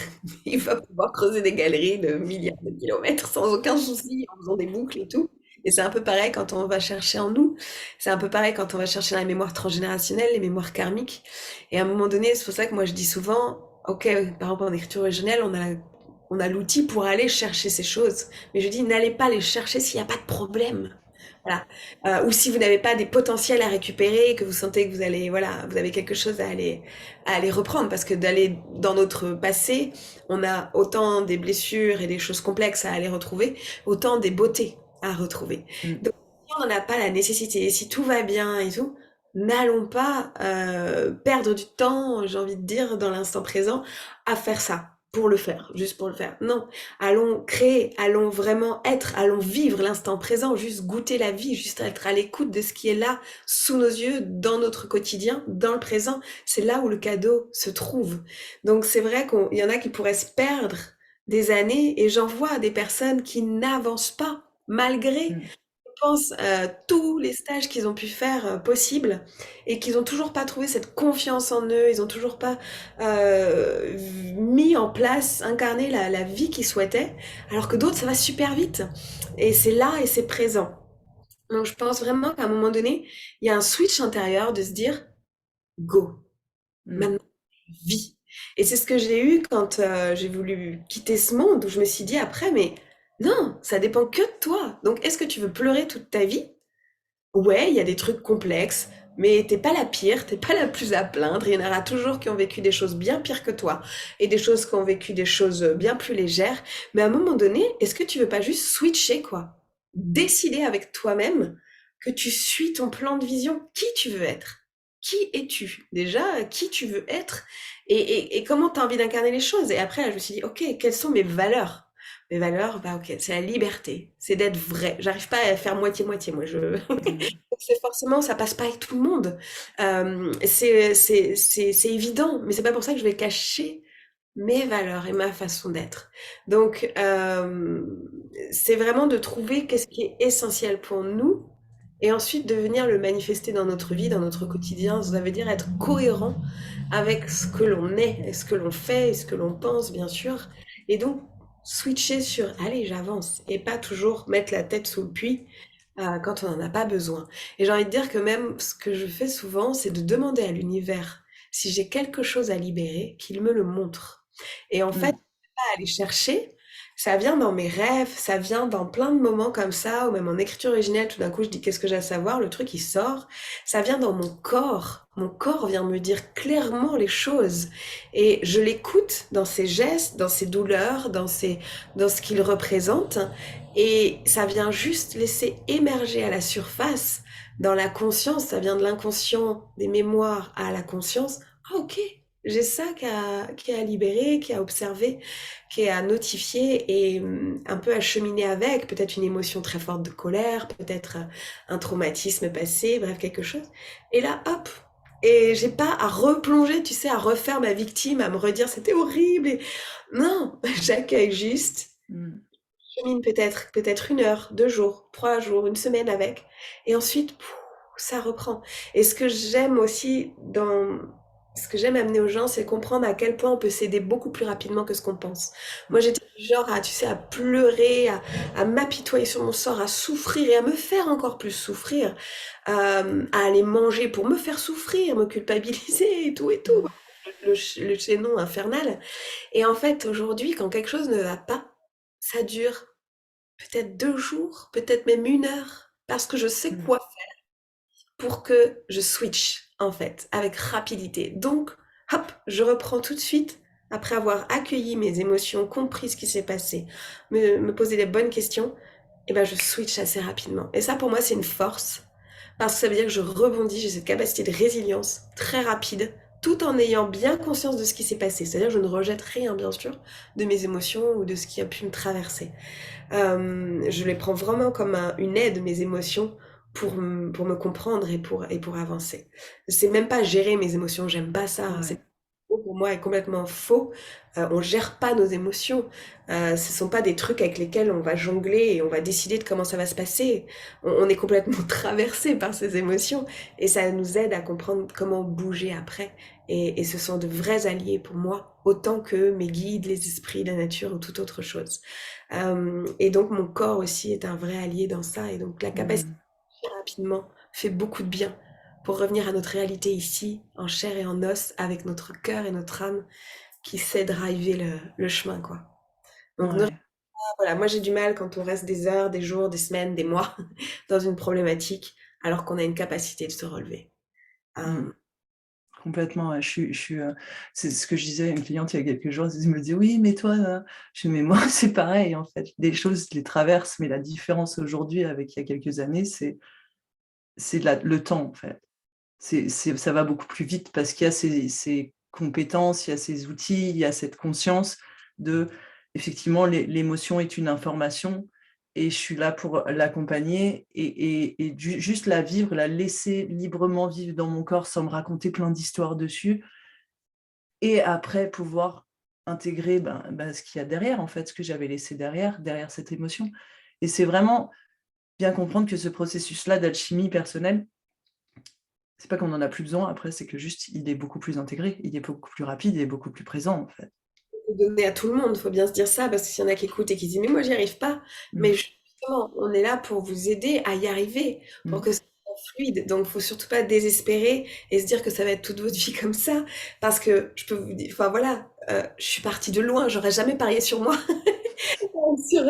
Il va pouvoir creuser des galeries de milliards de kilomètres sans aucun souci, en faisant des boucles et tout. Et c'est un peu pareil quand on va chercher en nous. C'est un peu pareil quand on va chercher dans les mémoires transgénérationnelles, les mémoires karmiques. Et à un moment donné, c'est pour ça que moi je dis souvent, ok, par exemple en écriture originelle, on a l'outil pour aller chercher ces choses. Mais je dis, n'allez pas les chercher s'il n'y a pas de problème. Voilà. Ou si vous n'avez pas des potentiels à récupérer, que vous sentez que vous allez, voilà, vous avez quelque chose à aller reprendre, parce que d'aller dans notre passé, on a autant des blessures et des choses complexes à aller retrouver, autant des beautés à retrouver. Mmh. Donc, si on n'en a pas la nécessité, et si tout va bien et tout, n'allons pas perdre du temps, j'ai envie de dire, dans l'instant présent, à faire ça. Pour le faire, juste pour le faire. Non, allons créer, allons vraiment être, allons vivre l'instant présent, juste goûter la vie, juste être à l'écoute de ce qui est là, sous nos yeux, dans notre quotidien, dans le présent. C'est là où le cadeau se trouve. Donc c'est vrai qu'il y en a qui pourraient se perdre des années, et j'en vois des personnes qui n'avancent pas, malgré, Mmh. je pense, tous les stages qu'ils ont pu faire possibles, et qu'ils ont toujours pas trouvé cette confiance en eux, ils ont toujours pas mis en place, incarné la vie qu'ils souhaitaient, alors que d'autres, ça va super vite. Et c'est là et c'est présent. Donc je pense vraiment qu'à un moment donné, il y a un switch intérieur de se dire, go, Mmh. maintenant, vie. Et c'est ce que j'ai eu quand j'ai voulu quitter ce monde, où je me suis dit après, mais non, ça dépend que de toi. Donc est-ce que tu veux pleurer toute ta vie? Ouais, il y a des trucs complexes, mais t'es pas la pire, t'es pas la plus à plaindre. Il y en aura toujours qui ont vécu des choses bien pires que toi, et des choses qui ont vécu des choses bien plus légères. Mais à un moment donné, est-ce que tu veux pas juste switcher, quoi? Décider avec toi-même que tu suis ton plan de vision, qui tu veux être. Qui es-tu? Déjà, qui tu veux être, et comment tu as envie d'incarner les choses. Et après, je me suis dit, ok, quelles sont mes valeurs? Mes valeurs, bah ok, c'est la liberté, c'est d'être vrai. J'arrive pas à faire moitié-moitié, moi. Mmh. C'est forcément, ça passe pas avec tout le monde. C'est évident, mais c'est pas pour ça que je vais cacher mes valeurs et ma façon d'être. Donc, c'est vraiment de trouver qu'est-ce qui est essentiel pour nous, et ensuite de venir le manifester dans notre vie, dans notre quotidien. Ça veut dire être cohérent avec ce que l'on est, et ce que l'on fait, et ce que l'on pense, bien sûr. Et donc, switcher sur, allez, j'avance, et pas toujours mettre la tête sous le puits quand on n'en a pas besoin. Et j'ai envie de dire que même ce que je fais souvent, c'est de demander à l'univers si j'ai quelque chose à libérer, qu'il me le montre. Et en fait, Mmh. pas aller chercher, ça vient dans mes rêves, ça vient dans plein de moments comme ça, ou même en écriture originelle, tout d'un coup je dis qu'est-ce que j'ai à savoir, le truc il sort, ça vient dans mon corps vient me dire clairement les choses, et je l'écoute dans ses gestes, dans ses douleurs, dans ce qu'il représente, et ça vient juste laisser émerger à la surface, dans la conscience, ça vient de l'inconscient, des mémoires à la conscience. Ah ok, j'ai ça qui a libérer, qui a observer, qui a notifier et un peu à cheminer avec, peut-être une émotion très forte de colère, peut-être un traumatisme passé, bref, quelque chose. Et là, hop! Et j'ai pas à replonger, tu sais, à refaire ma victime, à me redire c'était horrible. Non, j'accueille juste, Mm. chemine peut-être 1 heure, 2 jours, 3 jours, une semaine avec. Et ensuite, ça reprend. Et ce que j'aime aussi ce que j'aime amener aux gens, c'est comprendre à quel point on peut s'aider beaucoup plus rapidement que ce qu'on pense. Moi, j'étais du genre à, tu sais, à pleurer, à m'apitoyer sur mon sort, à souffrir et à me faire encore plus souffrir, à aller manger pour me faire souffrir, me culpabiliser et tout. Mm. Le chaînon infernal. Et en fait, aujourd'hui, quand quelque chose ne va pas, ça dure peut-être 2 jours, peut-être même 1 heure, parce que je sais Mm. quoi faire pour que je switch, en fait, avec rapidité. Donc, hop, je reprends tout de suite, après avoir accueilli mes émotions, compris ce qui s'est passé, me poser les bonnes questions, et ben je switch assez rapidement. Et ça, pour moi, c'est une force, parce que ça veut dire que je rebondis, j'ai cette capacité de résilience très rapide, tout en ayant bien conscience de ce qui s'est passé. C'est-à-dire que je ne rejette rien, bien sûr, de mes émotions ou de ce qui a pu me traverser. Je les prends vraiment comme une aide, mes émotions, pour me comprendre et pour avancer. C'est même pas gérer mes émotions, j'aime pas ça. C'est Ouais. pour moi est complètement faux. On gère pas nos émotions. Ce sont pas des trucs avec lesquels on va jongler et on va décider de comment ça va se passer. On est complètement traversé par ces émotions et ça nous aide à comprendre comment bouger après. Et ce sont de vrais alliés pour moi, autant que mes guides, les esprits, la nature ou toute autre chose. Et donc mon corps aussi est un vrai allié dans ça. Et donc la capacité Mm. d'agir rapidement fait beaucoup de bien pour revenir à notre réalité ici, en chair et en os, avec notre cœur et notre âme qui sait driver le chemin, quoi. Donc Ouais. voilà, moi j'ai du mal quand on reste des heures, des jours, des semaines, des mois dans une problématique, alors qu'on a une capacité de se relever. Mm. Euh, Complètement, ouais. C'est ce que je disais à une cliente il y a quelques jours. Elle me dit: «Oui, mais toi, je dis: «Mais moi, c'est pareil, en fait. Des choses, je les traverse, mais la différence aujourd'hui avec il y a quelques années, le temps, en fait. Ça va beaucoup plus vite parce qu'il y a ces compétences, il y a ces outils, il y a cette conscience de effectivement, l'émotion est une information et je suis là pour l'accompagner et juste la vivre, la laisser librement vivre dans mon corps sans me raconter plein d'histoires dessus et après pouvoir intégrer, ce qu'il y a derrière, en fait, ce que j'avais laissé derrière cette émotion et c'est vraiment bien comprendre que ce processus-là d'alchimie personnelle, c'est pas qu'on n'en a plus besoin, après, c'est que juste, il est beaucoup plus intégré, il est beaucoup plus rapide et beaucoup plus présent, en fait. Donner à tout le monde, faut bien se dire ça, parce qu'il y en a qui écoutent et qui disent mais moi j'y arrive pas. Mmh. Mais justement, on est là pour vous aider à y arriver, pour Mmh. que ça soit fluide. Donc faut surtout pas désespérer et se dire que ça va être toute votre vie comme ça, parce que je peux vous dire, enfin voilà, je suis partie de loin, j'aurais jamais parié sur moi. sur,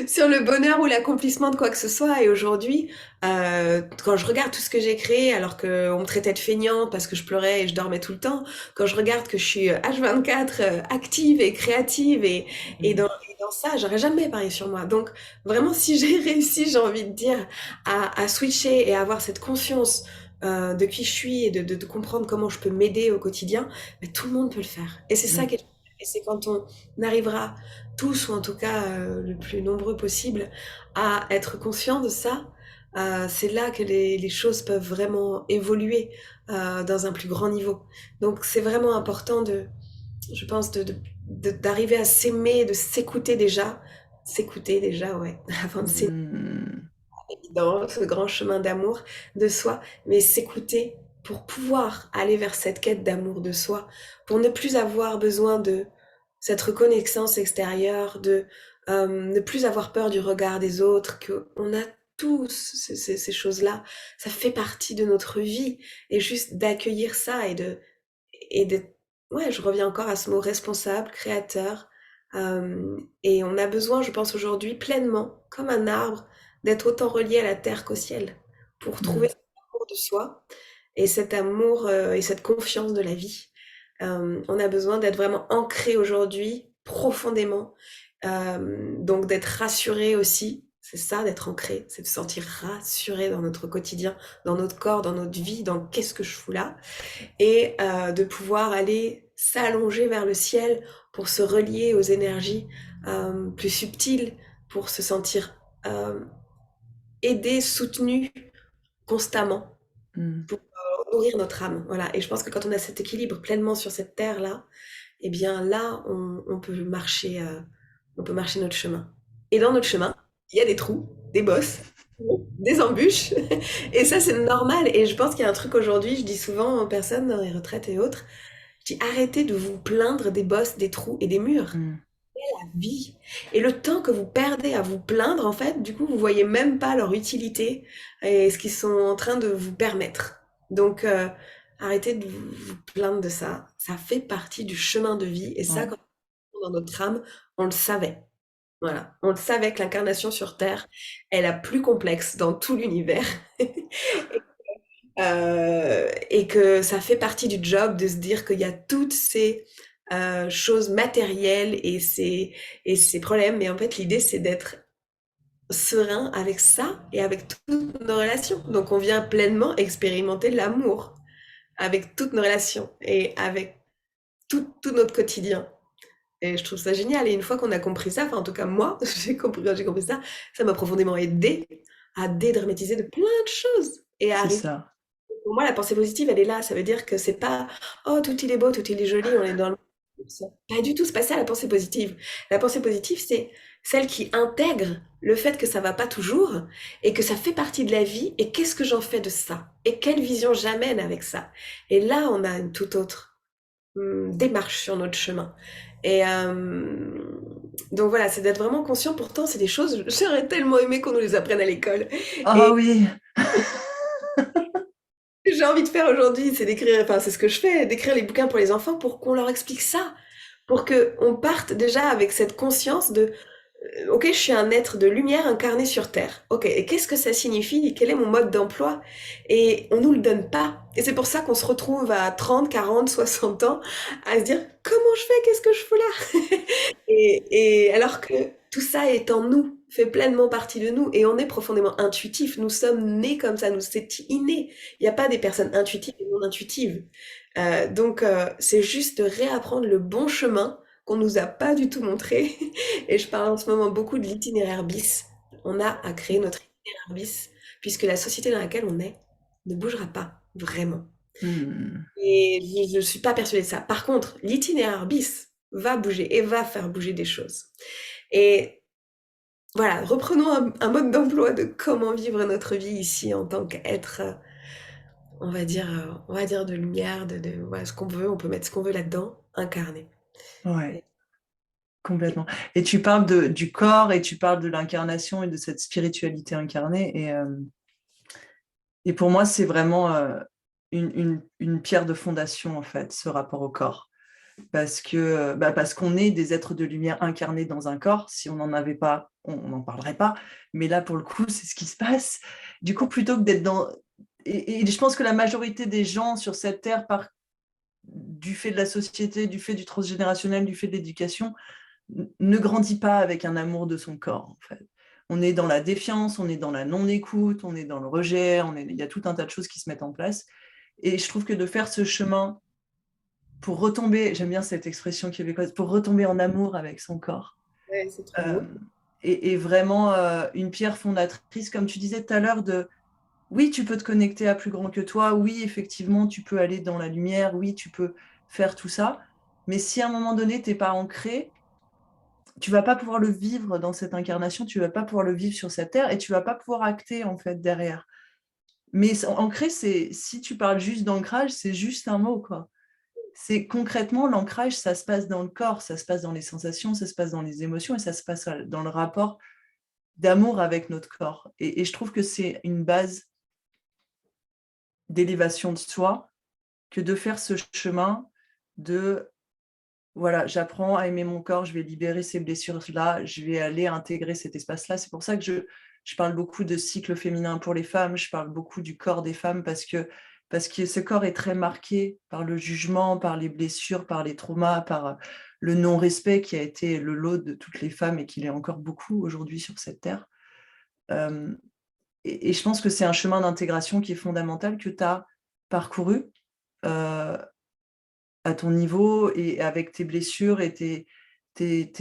sur le bonheur ou l'accomplissement de quoi que ce soit. Et aujourd'hui, quand je regarde tout ce que j'ai créé, alors qu'on me traitait de feignante parce que je pleurais et je dormais tout le temps, quand je regarde que je suis H24 active et créative Mmh. et dans ça, j'aurais jamais parié sur moi. Donc vraiment, si j'ai réussi, j'ai envie de dire, à switcher et à avoir cette conscience de qui je suis et de comprendre comment je peux m'aider au quotidien, mais tout le monde peut le faire. Et c'est ça Mmh. qui est... Et c'est quand on arrivera tous, ou en tout cas le plus nombreux possible, à être conscients de ça, c'est là que les choses peuvent vraiment évoluer dans un plus grand niveau. Donc c'est vraiment important je pense, d'arriver à s'aimer, de s'écouter déjà, ouais, avant de s'aimer Mmh. dans ce grand chemin d'amour de soi, mais s'écouter pour pouvoir aller vers cette quête d'amour de soi, pour ne plus avoir besoin de cette reconnaissance extérieure, de ne plus avoir peur du regard des autres, qu'on a tous ces choses-là, ça fait partie de notre vie, et juste d'accueillir ça et d'être, ouais, je reviens encore à ce mot responsable, créateur, et on a besoin, je pense aujourd'hui, pleinement, comme un arbre, d'être autant relié à la terre qu'au ciel, pour trouver Mmh. cet amour de soi, et cet amour et cette confiance de la vie. On a besoin d'être vraiment ancré aujourd'hui, profondément, donc d'être rassuré aussi, c'est ça d'être ancré, c'est de se sentir rassuré dans notre quotidien, dans notre corps, dans notre vie, dans qu'est-ce que je fous là, et de pouvoir aller s'allonger vers le ciel pour se relier aux énergies plus subtiles, pour se sentir aidé, soutenu constamment, Mm. pour nourrir notre âme. Voilà. Et je pense que quand on a cet équilibre pleinement sur cette terre-là, eh bien là, on peut marcher notre chemin. Et dans notre chemin, il y a des trous, des bosses, des embûches. Et ça, c'est normal. Et je pense qu'il y a un truc aujourd'hui, je dis souvent aux personnes dans les retraites et autres, je dis arrêtez de vous plaindre des bosses, des trous et des murs. Mm. La vie. Et le temps que vous perdez à vous plaindre, en fait, du coup, vous voyez même pas leur utilité et ce qu'ils sont en train de vous permettre. Donc, arrêtez de vous plaindre de ça. Ça fait partie du chemin de vie. Et ça, Ouais. quand on est dans notre âme, on le savait. Voilà. On le savait que l'incarnation sur Terre est la plus complexe dans tout l'univers. Et que ça fait partie du job de se dire qu'il y a toutes ces choses matérielles et ces problèmes. Mais en fait, l'idée, c'est d'être serein avec ça et avec toutes nos relations. Donc, on vient pleinement expérimenter l'amour avec toutes nos relations et avec tout notre quotidien. Et je trouve ça génial. Et une fois qu'on a compris ça, enfin, en tout cas, moi, j'ai compris ça, ça m'a profondément aidé à dédramatiser de plein de choses et à C'est arriver. ça. Pour moi, la pensée positive, elle est là. Ça veut dire que c'est pas oh tout il est beau, tout il est joli, on est dans le pas du tout. C'est pas ça la pensée positive. La pensée positive, c'est celle qui intègre le fait que ça va pas toujours et que ça fait partie de la vie. Et qu'est-ce que j'en fais de ça? Et quelle vision j'amène avec ça? Et là, on a une toute autre démarche sur notre chemin. Et donc voilà, c'est d'être vraiment conscient. Pourtant, c'est des choses. J'aurais tellement aimé qu'on nous les apprenne à l'école. Ah Et oui, j'ai envie de faire aujourd'hui, c'est d'écrire, enfin c'est ce que je fais, d'écrire les bouquins pour les enfants pour qu'on leur explique ça, pour que on parte déjà avec cette conscience de, ok, je suis un être de lumière incarné sur Terre. Ok, et qu'est-ce que ça signifie? Quel est mon mode d'emploi? Et on nous le donne pas. Et c'est pour ça qu'on se retrouve à 30, 40, 60 ans à se dire, comment je fais? Qu'est-ce que je fous là? Et alors que tout ça est en nous, fait pleinement partie de nous, et on est profondément intuitif. Nous sommes nés comme ça, nous c'est inné. Il n'y a pas des personnes intuitives et non intuitives. Donc c'est juste de réapprendre le bon chemin qu'on nous a pas du tout montré. Et je parle en ce moment beaucoup de l'itinéraire bis. On a à créer notre itinéraire bis, puisque la société dans laquelle on est ne bougera pas vraiment. Mm. Et je ne suis pas persuadée de ça. Par contre, l'itinéraire bis va bouger et va faire bouger des choses. Et voilà, reprenons un mode d'emploi de comment vivre notre vie ici en tant qu'être, on va dire de lumière, voilà, ce qu'on veut, on peut mettre ce qu'on veut là-dedans, incarné. Ouais, Et- complètement. Et tu parles du corps et tu parles de l'incarnation et de cette spiritualité incarnée. Et pour moi, c'est vraiment une pierre de fondation, en fait, ce rapport au corps. Parce qu'on est des êtres de lumière incarnés dans un corps. Si on n'en avait pas, on n'en parlerait pas. Mais là, pour le coup, c'est ce qui se passe. Du coup, plutôt que d'être dans... Et je pense que la majorité des gens sur cette terre, du fait de la société, du fait du transgénérationnel, du fait de l'éducation, ne grandit pas avec un amour de son corps, en fait. On est dans la défiance, on est dans la non-écoute, on est dans le rejet, il y a tout un tas de choses qui se mettent en place. Et je trouve que de faire ce chemin pour retomber, j'aime bien cette expression québécoise, pour retomber en amour avec son corps, Ouais, c'est trop euh, beau. et vraiment une pierre fondatrice, comme tu disais tout à l'heure, de oui, tu peux te connecter à plus grand que toi, oui, effectivement, tu peux aller dans la lumière, oui, tu peux faire tout ça, mais si à un moment donné, tu n'es pas ancré, tu vas pas pouvoir le vivre dans cette incarnation, tu vas pas pouvoir le vivre sur cette terre et tu vas pas pouvoir acter en fait derrière. Mais ancré, c'est si tu parles juste d'ancrage, c'est juste un mot quoi. C'est concrètement l'ancrage, ça se passe dans le corps, ça se passe dans les sensations, ça se passe dans les émotions et ça se passe dans le rapport d'amour avec notre corps. Et je trouve que c'est une base d'élévation de soi que de faire ce chemin de voilà, j'apprends à aimer mon corps, je vais libérer ces blessures-là, je vais aller intégrer cet espace-là. C'est pour ça que je parle beaucoup de cycle féminin pour les femmes, je parle beaucoup du corps des femmes parce que ce corps est très marqué par le jugement, par les blessures, par les traumas, par le non-respect qui a été le lot de toutes les femmes et qu'il est encore beaucoup aujourd'hui sur cette terre. Euh, et je pense que c'est un chemin d'intégration qui est fondamental que tu as parcouru. Euh, à ton niveau et avec tes blessures et tes, tes,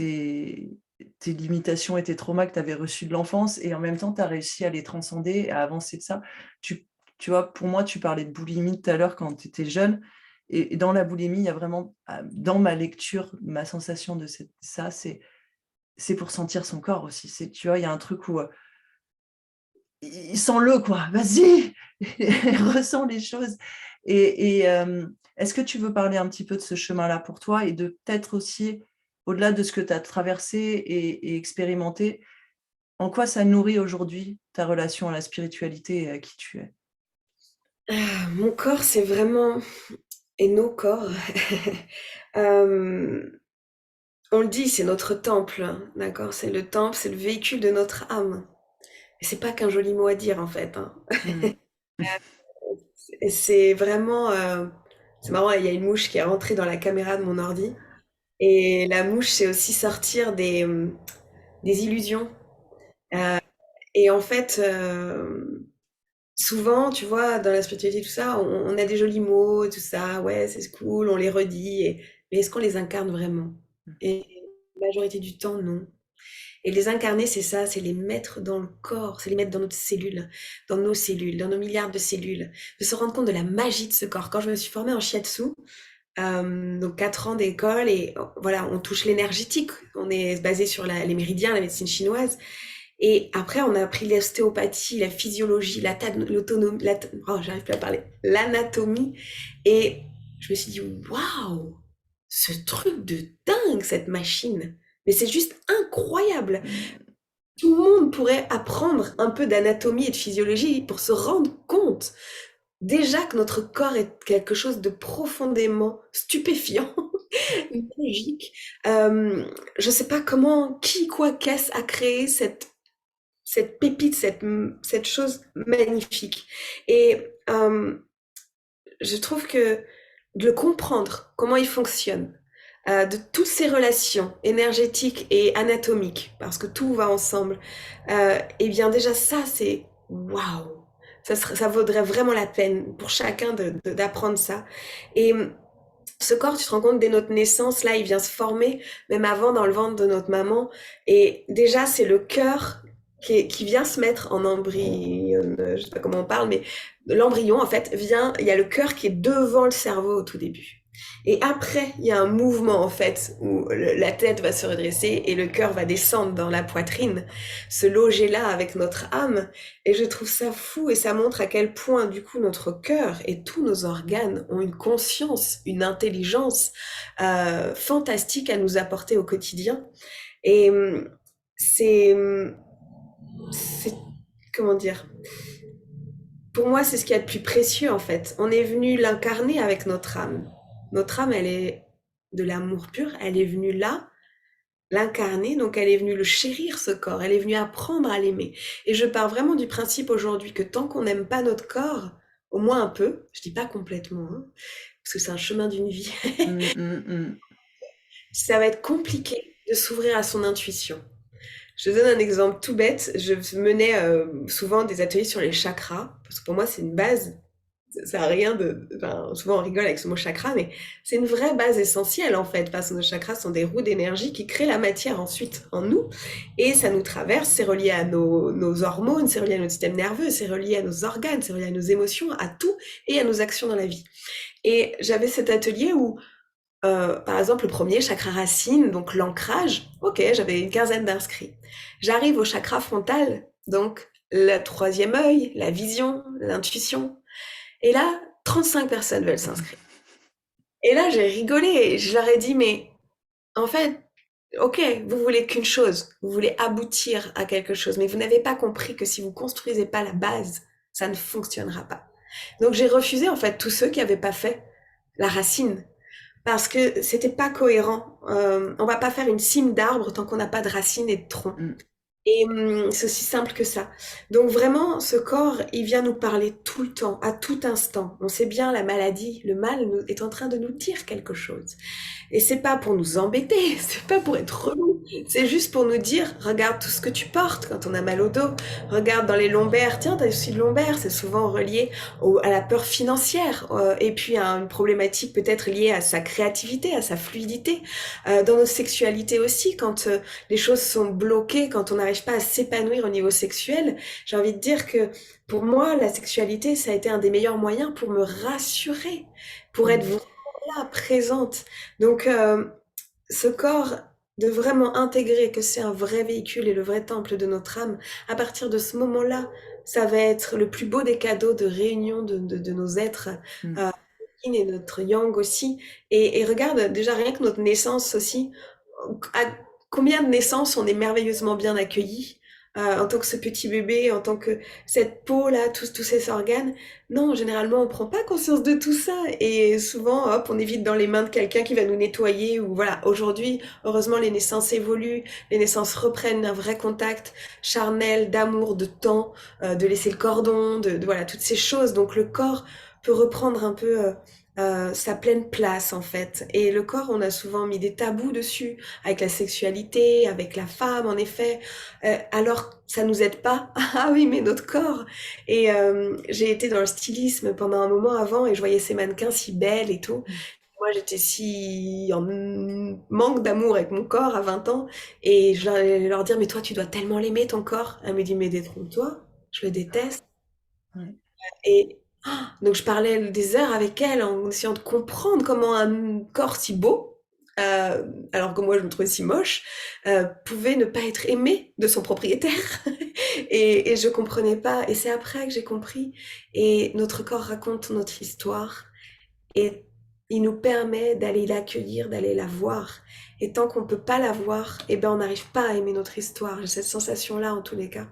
tes limitations et tes traumas que tu avais reçus de l'enfance, et en même temps, tu as réussi à les transcender, à avancer de ça. Tu vois, pour moi, tu parlais de boulimie tout à l'heure quand tu étais jeune, et dans la boulimie, il y a vraiment, dans ma lecture, ma sensation de ça, c'est pour sentir son corps aussi. Tu vois, il y a un truc où il sent-le, quoi. Vas-y, ressens les choses. Et est-ce que tu veux parler un petit peu de ce chemin-là pour toi et de peut-être aussi, au-delà de ce que tu as traversé et expérimenté, en quoi ça nourrit aujourd'hui ta relation à la spiritualité et à qui tu es? Mon corps, c'est vraiment et nos corps, hem, on le dit, c'est notre temple, hein, d'accord? C'est le temple, c'est le véhicule de notre âme. Et c'est pas qu'un joli mot à dire, en fait, hein. Mmh. Et c'est vraiment, c'est marrant, il y a une mouche qui est rentrée dans la caméra de mon ordi et la mouche, c'est aussi sortir des illusions. Et en fait, souvent, tu vois, dans la spiritualité, tout ça, on a des jolis mots, tout ça, ouais, c'est cool, on les redit, mais est-ce qu'on les incarne vraiment? Et la majorité du temps, non. Et les incarner, c'est ça, c'est les mettre dans le corps, c'est les mettre dans notre cellule, dans nos cellules, dans nos milliards de cellules, de se rendre compte de la magie de ce corps. Quand je me suis formée en shiatsu, donc 4 ans d'école, et voilà, on touche l'énergétique, on est basé sur les méridiens, la médecine chinoise, et après on a appris l'ostéopathie, la physiologie, l'autonomie, oh, j'arrive plus à parler, l'anatomie, et je me suis dit, waouh, ce truc de dingue, cette machine, mais c'est juste incroyable. Tout le monde pourrait apprendre un peu d'anatomie et de physiologie pour se rendre compte déjà que notre corps est quelque chose de profondément stupéfiant, magique. Je sais pas comment, qui, quoi, qu'est-ce a créé cette pépite, cette chose magnifique. Et je trouve que de le comprendre, comment il fonctionne, de toutes ces relations énergétiques et anatomiques, parce que tout va ensemble, et bien déjà ça, c'est waouh! Ça vaudrait vraiment la peine pour chacun d'apprendre ça. Et ce corps, tu te rends compte, dès notre naissance, là, il vient se former, même avant, dans le ventre de notre maman. Et déjà, c'est le cœur qui vient se mettre en embryon, je sais pas comment on parle, mais l'embryon, en fait, il y a le cœur qui est devant le cerveau au tout début. Et après, il y a un mouvement, en fait, où la tête va se redresser et le cœur va descendre dans la poitrine, se loger là avec notre âme. Et je trouve ça fou, et ça montre à quel point, du coup, notre cœur et tous nos organes ont une conscience, une intelligence fantastique à nous apporter au quotidien. Et c'est, c'est, comment dire, pour moi, c'est ce qu'il y a de plus précieux, en fait. On est venu l'incarner avec notre âme. Notre âme, elle est de l'amour pur, elle est venue là, l'incarner, donc elle est venue le chérir, ce corps, elle est venue apprendre à l'aimer. Et je pars vraiment du principe aujourd'hui que tant qu'on n'aime pas notre corps, au moins un peu, je dis pas complètement, hein, parce que c'est un chemin d'une vie, ça va être compliqué de s'ouvrir à son intuition. Je te donne un exemple tout bête. Je menais souvent des ateliers sur les chakras, parce que pour moi, c'est une base. Ça n'a rien de... Enfin, souvent, on rigole avec ce mot chakra, mais c'est une vraie base essentielle, en fait, parce que nos chakras sont des roues d'énergie qui créent la matière ensuite en nous, et ça nous traverse, c'est relié à nos hormones, c'est relié à notre système nerveux, c'est relié à nos organes, c'est relié à nos émotions, à tout, et à nos actions dans la vie. Et j'avais cet atelier où par exemple, le premier, chakra racine, donc l'ancrage. Ok, j'avais une quinzaine d'inscrits. J'arrive au chakra frontal, donc le troisième œil, la vision, l'intuition. Et là, 35 personnes veulent s'inscrire. Et là, j'ai rigolé et je leur ai dit, mais en fait, ok, vous voulez qu'une chose, vous voulez aboutir à quelque chose, mais vous n'avez pas compris que si vous construisez pas la base, ça ne fonctionnera pas. Donc j'ai refusé en fait tous ceux qui n'avaient pas fait la racine, parce que c'était pas cohérent. On va pas faire une cime d'arbre tant qu'on n'a pas de racines et de troncs. Et c'est aussi simple que ça. Donc vraiment, ce corps, il vient nous parler tout le temps, à tout instant. On sait bien, la maladie, le mal est en train de nous dire quelque chose. Et c'est pas pour nous embêter, c'est pas pour être relou. C'est juste pour nous dire, regarde tout ce que tu portes quand on a mal au dos, regarde dans les lombaires, tiens, t'as aussi de lombaires, c'est souvent relié à la peur financière, et puis à une problématique peut-être liée à sa créativité, à sa fluidité, dans nos sexualités aussi, quand les choses sont bloquées, quand on n'arrive pas à s'épanouir au niveau sexuel, j'ai envie de dire que pour moi, la sexualité, ça a été un des meilleurs moyens pour me rassurer, pour être Mm. vraiment là, présente. Donc, ce corps, de vraiment intégrer que c'est un vrai véhicule et le vrai temple de notre âme, à partir de ce moment-là, ça va être le plus beau des cadeaux de réunion de nos êtres, Mm. euh, yin et notre yang aussi. Et regarde, déjà rien que notre naissance aussi, à combien de naissances on est merveilleusement bien accueillis en tant que ce petit bébé, en tant que cette peau-là, tous ces organes. Non, généralement, on prend pas conscience de tout ça et souvent, hop, on est vite dans les mains de quelqu'un qui va nous nettoyer ou voilà. Aujourd'hui, heureusement, les naissances évoluent, les naissances reprennent un vrai contact charnel, d'amour, de temps, de laisser le cordon, voilà, toutes ces choses. Donc le corps peut reprendre un peu sa pleine place en fait. Et le corps, on a souvent mis des tabous dessus, avec la sexualité, avec la femme en effet, alors ça nous aide pas. Ah oui, mais notre corps. Et j'ai été dans le stylisme pendant un moment avant et je voyais ces mannequins si belles et tout. Moi, j'étais si en manque d'amour avec mon corps à 20 ans et je allais leur dire, mais toi, tu dois tellement l'aimer ton corps. Elle me dit, mais détrompe-toi, je le déteste. Ouais. Et donc je parlais des heures avec elle en essayant de comprendre comment un corps si beau, alors que moi je me trouvais si moche, pouvait ne pas être aimé de son propriétaire. Et je comprenais pas. Et c'est après que j'ai compris. Et notre corps raconte notre histoire. Et il nous permet d'aller l'accueillir, d'aller la voir. Et tant qu'on peut pas la voir, eh ben on n'arrive pas à aimer notre histoire. J'ai cette sensation-là en tous les cas.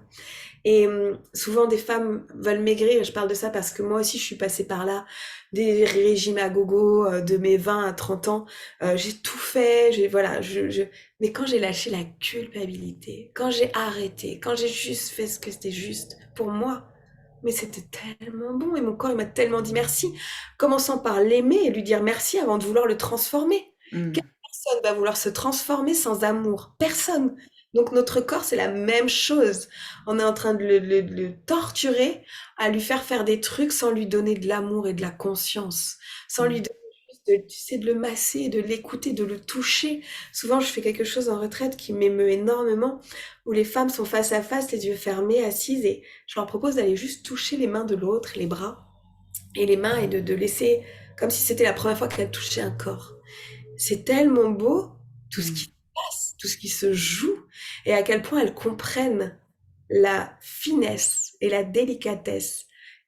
Et souvent, des femmes veulent maigrir. Je parle de ça parce que moi aussi, je suis passée par là. Des régimes à gogo de mes 20 à 30 ans. J'ai tout fait. Voilà, Mais quand j'ai lâché la culpabilité, quand j'ai arrêté, quand j'ai juste fait ce que c'était juste pour moi, mais c'était tellement bon. Et mon corps, il m'a tellement dit merci. Commençant par l'aimer et lui dire merci avant de vouloir le transformer. Quelle Mm. personne va vouloir se transformer sans amour? Personne. Donc notre corps, c'est la même chose. On est en train de le torturer, à lui faire faire des trucs sans lui donner de l'amour et de la conscience, sans lui Mm. donner juste tu sais, de le masser, de l'écouter, de le toucher. Souvent, je fais quelque chose en retraite qui m'émeut énormément, où les femmes sont face à face, les yeux fermés, assises, et je leur propose d'aller juste toucher les mains de l'autre, les bras et les mains, et de laisser comme si c'était la première fois qu'elles touchaient un corps. C'est tellement beau, tout ce qui Mm. se passe, tout ce qui se joue, et à quel point elles comprennent la finesse et la délicatesse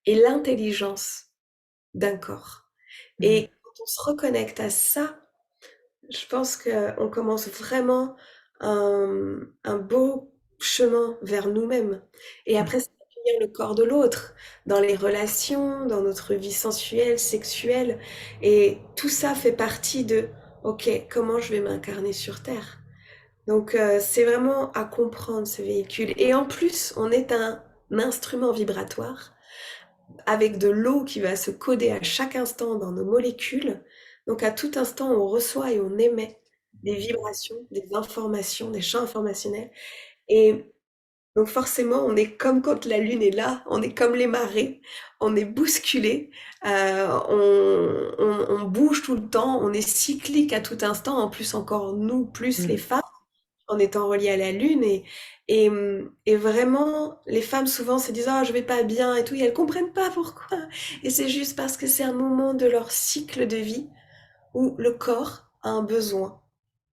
et l'intelligence d'un corps. Mm. Et quand on se reconnecte à ça, je pense qu'on commence vraiment un beau chemin vers nous-mêmes. Et Mm. après, c'est accueillir le corps de l'autre, dans les relations, dans notre vie sensuelle, sexuelle. Et tout ça fait partie de, OK, comment je vais m'incarner sur Terre? Donc, c'est vraiment à comprendre ce véhicule. Et en plus, on est un instrument vibratoire avec de l'eau qui va se coder à chaque instant dans nos molécules. Donc à tout instant, on reçoit et on émet des vibrations, des informations, des champs informationnels. Et donc forcément, on est comme quand la lune est là, on est comme les marées, on est bousculé, on bouge tout le temps, on est cyclique à tout instant, en plus encore nous, plus les Mm. femmes en étant reliées à la lune et vraiment les femmes souvent se disent oh je vais pas bien et tout et elles comprennent pas pourquoi et c'est juste parce que c'est un moment de leur cycle de vie où le corps a un besoin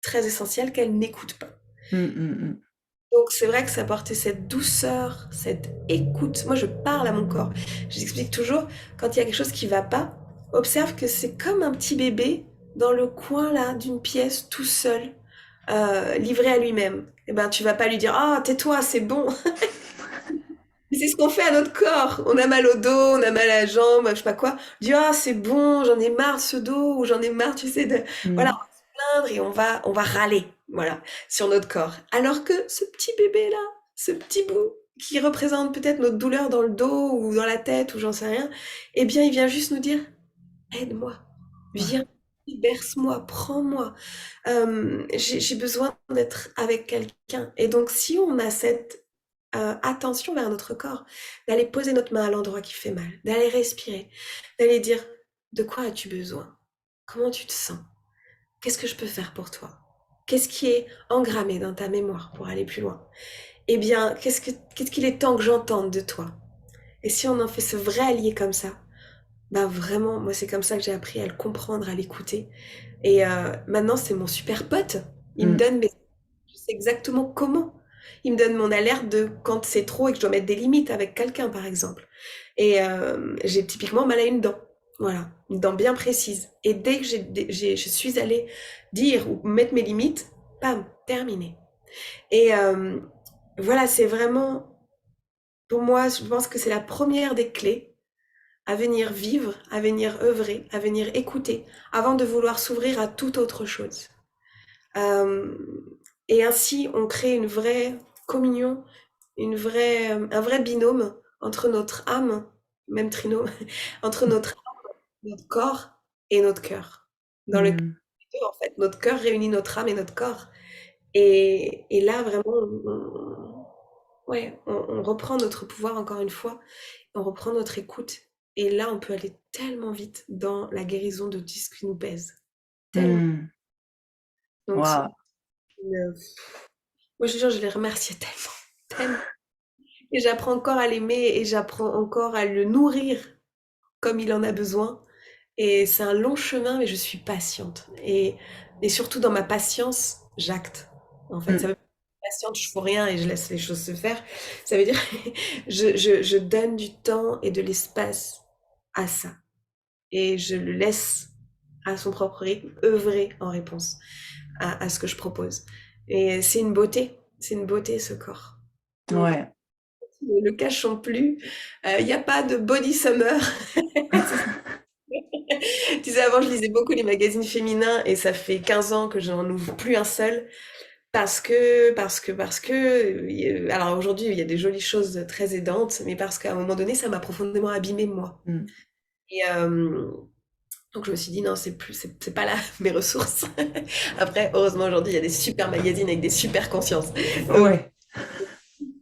très essentiel qu'elle n'écoute pas. Mm. Mm. Donc c'est vrai que ça apportait cette douceur, cette écoute. Moi je parle à mon corps. J'explique toujours quand il y a quelque chose qui va pas, observe que c'est comme un petit bébé dans le coin là d'une pièce tout seul livré à lui-même. Eh ben, tu vas pas lui dire, ah, tais-toi, c'est bon. C'est ce qu'on fait à notre corps. On a mal au dos, on a mal à la jambe, je sais pas quoi. On dit, ah, c'est bon, j'en ai marre de ce dos, ou j'en ai marre, tu sais, voilà, Mm. on va se plaindre et on va râler, voilà, sur notre corps. Alors que ce petit bébé-là, ce petit bout, qui représente peut-être notre douleur dans le dos ou dans la tête ou j'en sais rien, eh bien, il vient juste nous dire, aide-moi, Ouais. viens. berce-moi, prends-moi. J'ai besoin d'être avec quelqu'un. Et donc, si on a cette attention vers notre corps, d'aller poser notre main à l'endroit qui fait mal, d'aller respirer, d'aller dire, de quoi as-tu besoin? Comment tu te sens? Qu'est-ce que je peux faire pour toi? Qu'est-ce qui est engrammé dans ta mémoire pour aller plus loin? Eh bien, qu'est-ce qu'il est temps que j'entende de toi? Et si on en fait ce vrai allié comme ça, bah vraiment, moi c'est comme ça que j'ai appris à le comprendre, à l'écouter. Et maintenant c'est mon super pote. Il me Mm. donne, mais je sais exactement comment. Il me donne mon alerte de quand c'est trop et que je dois mettre des limites avec quelqu'un, par exemple. Et j'ai typiquement mal à une dent. Voilà, une dent bien précise. Et dès que je suis allée dire ou mettre mes limites, pam, terminé. Et voilà, c'est vraiment, pour moi, je pense que c'est la première des clés à venir vivre, à venir œuvrer, à venir écouter, avant de vouloir s'ouvrir à toute autre chose. Euh, et ainsi, on crée une vraie communion, un vrai binôme entre notre âme, même trinôme, entre notre corps et notre cœur. Dans le Mm. cœur, en fait, notre cœur réunit notre âme et notre corps. Et là, vraiment, ouais, on reprend notre pouvoir encore une fois, on reprend notre écoute. Et là, on peut aller tellement vite dans la guérison de tout ce qui nous pèse. Tellement. Mm. Donc, Waouh. une- moi, je te jure, je les remercie tellement, tellement. Et j'apprends encore à l'aimer et j'apprends encore à le nourrir comme il en a besoin. Et c'est un long chemin, mais je suis patiente. Et surtout dans ma patience, j'acte. En fait, ça Mm. veut pas dire patiente, je fais rien et je laisse les choses se faire. Ça veut dire je donne du temps et de l'espace à ça. Et je le laisse à son propre rythme œuvrer en réponse à ce que je propose. Et c'est une beauté ce corps. Donc, Ouais. ne le cachons plus. Il n'y a pas de body summer. Tu sais, avant, je lisais beaucoup les magazines féminins et ça fait 15 ans que j'en ouvre plus un seul alors aujourd'hui, il y a des jolies choses très aidantes, mais parce qu'à un moment donné, ça m'a profondément abîmée, moi. Mm. Et donc, je me suis dit, non, c'est pas là mes ressources. Après, heureusement, aujourd'hui, il y a des super magazines avec des super consciences. Donc, Ouais.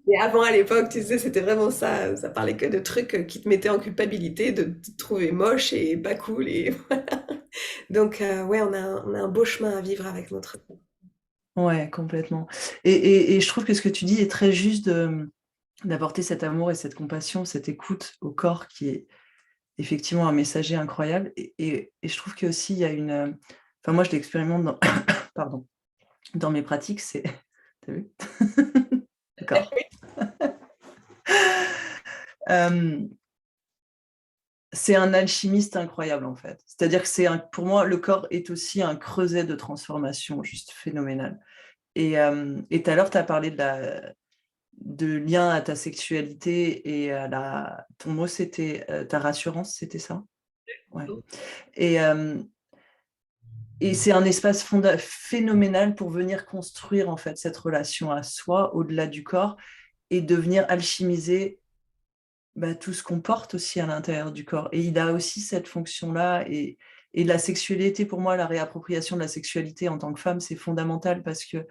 et avant, à l'époque, tu sais, c'était vraiment ça. Ça parlait que de trucs qui te mettaient en culpabilité, de te trouver moche et pas cool. Et donc, ouais, on a un beau chemin à vivre avec notre corps. Ouais, complètement. Et je trouve que ce que tu dis est très juste d'apporter cet amour et cette compassion, cette écoute au corps qui est effectivement un messager incroyable. Et je trouve qu'aussi, il y a une... Enfin, moi, je l'expérimente dans, pardon, dans mes pratiques, c'est... T'as vu? D'accord. Euh, c'est un alchimiste incroyable, en fait. C'est-à-dire que pour moi, le corps est aussi un creuset de transformation juste phénoménal. Et tout à l'heure, tu as parlé de lien à ta sexualité et ton mot, c'était ta rassurance, c'était ça? Ouais. Et, euh, et c'est un espace phénoménal pour venir construire en fait cette relation à soi au-delà du corps et de venir alchimiser tout ce qu'on porte aussi à l'intérieur du corps. Et il a aussi cette fonction-là. Et la sexualité, pour moi, la réappropriation de la sexualité en tant que femme, c'est fondamental parce qu'il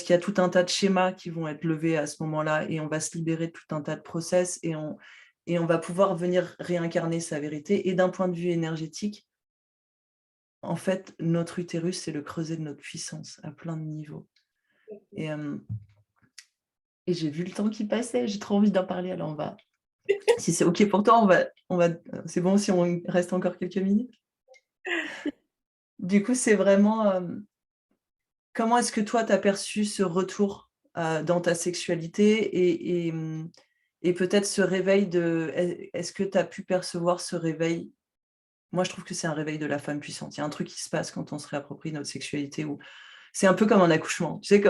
y a tout un tas de schémas qui vont être levés à ce moment-là et on va se libérer de tout un tas de process et on va pouvoir venir réincarner sa vérité. Et d'un point de vue énergétique, en fait, notre utérus, c'est le creuset de notre puissance à plein de niveaux. Et, euh, et j'ai vu le temps qui passait, j'ai trop envie d'en parler, alors si c'est OK pour toi, c'est bon si on reste encore quelques minutes. Du coup, c'est vraiment, comment est-ce que toi, tu as perçu ce retour dans ta sexualité et peut-être ce réveil est-ce que tu as pu percevoir ce réveil? Moi, je trouve que c'est un réveil de la femme puissante. Il y a un truc qui se passe quand on se réapproprie notre sexualité où c'est un peu comme un accouchement. Tu sais que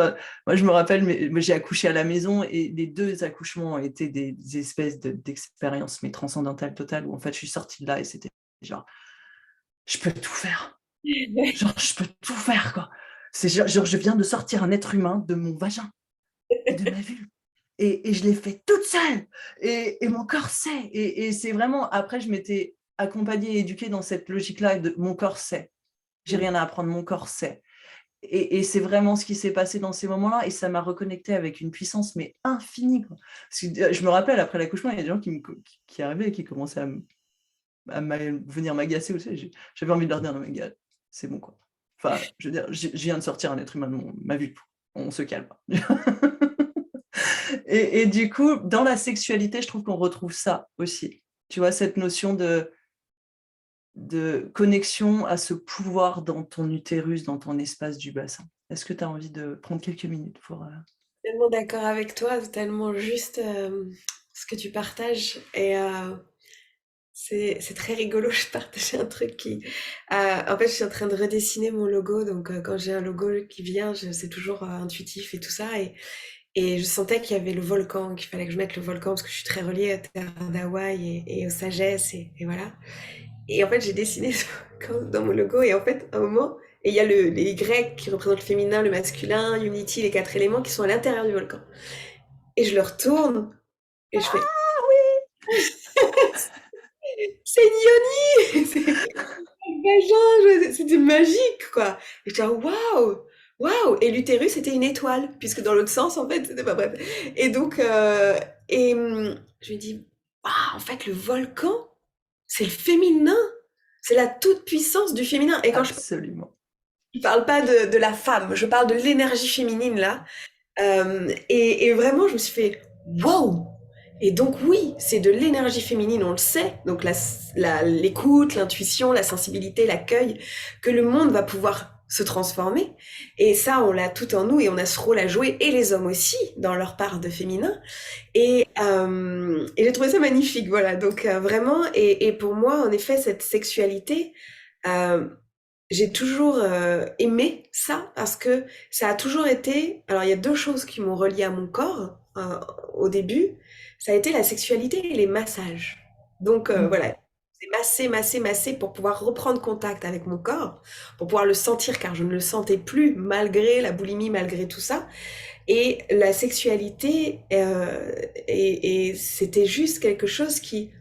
moi, je me rappelle, mais j'ai accouché à la maison et les 2 accouchements ont été des espèces d'expériences mais transcendantales totales où en fait, je suis sortie de là et c'était genre, je peux tout faire. Genre, je peux tout faire, quoi. C'est genre, je viens de sortir un être humain de mon vagin et de ma vulve. Et je l'ai fait toute seule. Et mon corps sait. Et c'est vraiment, après, je m'étais accompagnée et éduquée dans cette logique-là de mon corps sait. j'ai rien à apprendre, mon corps sait. Et c'est vraiment ce qui s'est passé dans ces moments-là, et ça m'a reconnecté avec une puissance, mais infinie, quoi. Parce que, je me rappelle, après l'accouchement, il y a des gens qui arrivaient et qui commençaient à venir m'agacer aussi. J'avais envie de leur dire, non mais gars, c'est bon, quoi. Enfin, je veux dire, je viens de sortir un être humain de ma vie, on se calme. Et du coup, dans la sexualité, je trouve qu'on retrouve ça aussi. Tu vois, cette notion de connexion à ce pouvoir dans ton utérus, dans ton espace du bassin. Est-ce que tu as envie de prendre quelques minutes pour... Tellement d'accord avec toi, c'est tellement juste ce que tu partages. Et c'est très rigolo, je partageais un truc qui... en fait, je suis en train de redessiner mon logo, donc quand j'ai un logo qui vient, c'est toujours intuitif et tout ça. Et je sentais qu'il y avait le volcan, qu'il fallait que je mette le volcan, parce que je suis très reliée à la terre d'Hawaï et aux sagesses, et voilà. Et en fait, j'ai dessiné ce volcan dans mon logo, et en fait, à un moment, et il y a les Y qui représentent le féminin, le masculin, Unity, les 4 éléments qui sont à l'intérieur du volcan. Et je le retourne, et je fais, Ah oui. c'est Yoni! Vagin, c'était magique, quoi. Et j'étais là, waouh, waouh. Et l'utérus c'était une étoile, puisque dans l'autre sens, en fait, c'était pas bref. Et donc, je me dis, ah, en fait, le volcan, c'est le féminin, c'est la toute puissance du féminin. Et quand Absolument. je parle pas de la femme, je parle de l'énergie féminine là. Et vraiment, je me suis fait, waouh. Et donc oui, c'est de l'énergie féminine, on le sait, donc l'écoute, l'intuition, la sensibilité, l'accueil, que le monde va pouvoir se transformer. Et ça, on l'a tout en nous et on a ce rôle à jouer, et les hommes aussi, dans leur part de féminin. Et j'ai trouvé ça magnifique, voilà. Donc vraiment, et pour moi, en effet, cette sexualité, euh, j'ai toujours aimé ça parce que ça a toujours été... Alors, il y a deux choses qui m'ont reliée à mon corps au début. Ça a été la sexualité et les massages. Donc, Mm. voilà, c'est masser, masser, masser pour pouvoir reprendre contact avec mon corps, pour pouvoir le sentir car je ne le sentais plus malgré la boulimie, malgré tout ça. Et la sexualité, et c'était juste quelque chose qui...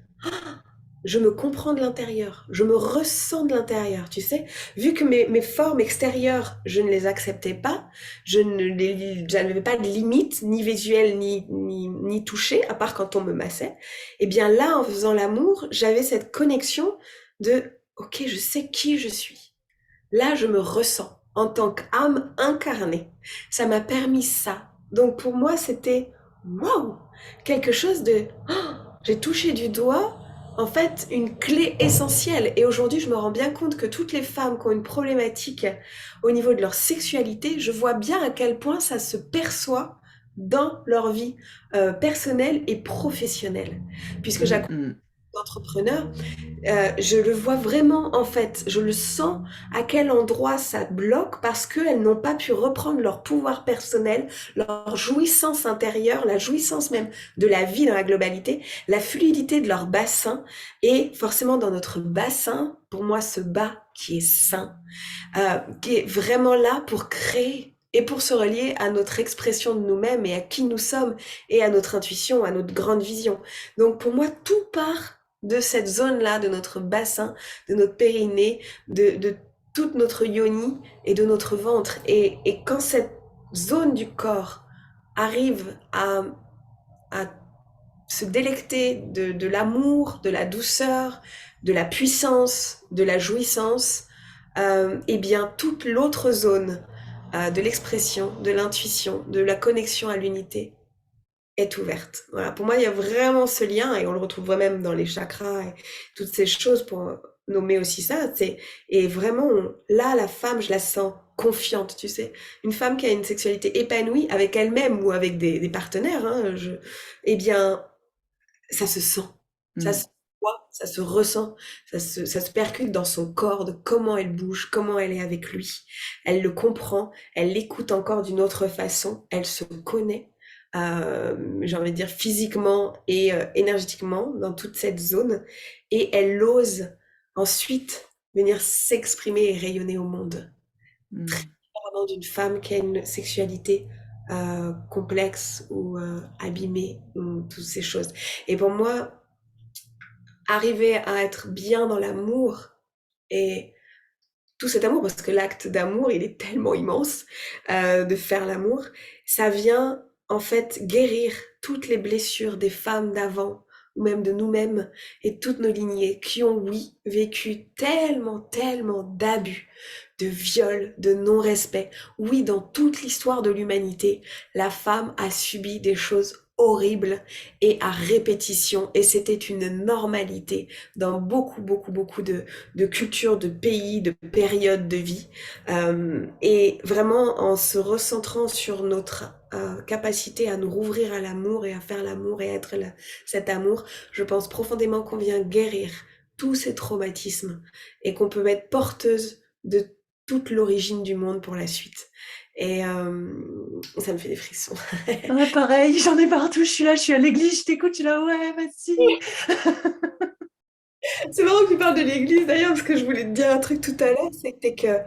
Je me comprends de l'intérieur, je me ressens de l'intérieur, tu sais. Vu que mes formes extérieures, je ne les acceptais pas, j'avais pas de limite, ni visuelle, ni touchée, à part quand on me massait. Et bien là, en faisant l'amour, j'avais cette connexion de, ok, je sais qui je suis. Là, je me ressens en tant qu'âme incarnée. Ça m'a permis ça. Donc pour moi, c'était, waouh, quelque chose de, oh, j'ai touché du doigt, en fait, une clé essentielle. Et aujourd'hui, je me rends bien compte que toutes les femmes qui ont une problématique au niveau de leur sexualité, je vois bien à quel point ça se perçoit dans leur vie personnelle et professionnelle. Puisque Mm, j'accompagne mm. des entrepreneurs, je le vois vraiment en fait, je le sens à quel endroit ça bloque parce qu'elles n'ont pas pu reprendre leur pouvoir personnel, leur jouissance intérieure, la jouissance même de la vie dans la globalité, la fluidité de leur bassin et forcément dans notre bassin, pour moi ce bas qui est sain, qui est vraiment là pour créer et pour se relier à notre expression de nous-mêmes et à qui nous sommes et à notre intuition, à notre grande vision. Donc pour moi, tout part de cette zone-là, de notre bassin, de notre périnée, de toute notre yoni et de notre ventre. Et quand cette zone du corps arrive à se délecter de l'amour, de la douceur, de la puissance, de la jouissance, et bien toute l'autre zone de l'expression, de l'intuition, de la connexion à l'unité est ouverte. Voilà, pour moi, il y a vraiment ce lien, et on le retrouve même dans les chakras et toutes ces choses pour nommer aussi ça. Et vraiment, là, la femme, je la sens confiante, tu sais. Une femme qui a une sexualité épanouie avec elle-même ou avec des partenaires, hein, eh bien, ça se sent, ça se Mm. voit, ça se ressent, ça se percute dans son corps de comment elle bouge, comment elle est avec lui. Elle le comprend, elle l'écoute encore d'une autre façon, elle se connaît, j'ai envie de dire physiquement et énergétiquement dans toute cette zone, et elle ose ensuite venir s'exprimer et rayonner au monde. Mm. Différemment d'une femme qui a une sexualité complexe ou abîmée, ou toutes ces choses. Et pour moi, arriver à être bien dans l'amour et tout cet amour, parce que l'acte d'amour, il est tellement immense, de faire l'amour, ça vient en fait guérir toutes les blessures des femmes d'avant, ou même de nous-mêmes, et toutes nos lignées qui ont, oui, vécu tellement, tellement d'abus, de viols, de non-respect. Oui, dans toute l'histoire de l'humanité, la femme a subi des choses horribles et à répétition, et c'était une normalité dans beaucoup, beaucoup, beaucoup de cultures, de pays, de périodes de vie. Et vraiment, en se recentrant sur notre capacité à nous rouvrir à l'amour et à faire l'amour et être cet amour, je pense profondément qu'on vient guérir tous ces traumatismes et qu'on peut être porteuse de toute l'origine du monde pour la suite. Et ça me fait des frissons. Ah, pareil, j'en ai partout, je suis là, je suis à l'église, je t'écoute, je suis là, ouais, vas-y. C'est marrant que tu parles de l'église d'ailleurs, parce que je voulais te dire un truc tout à l'heure, c'était que,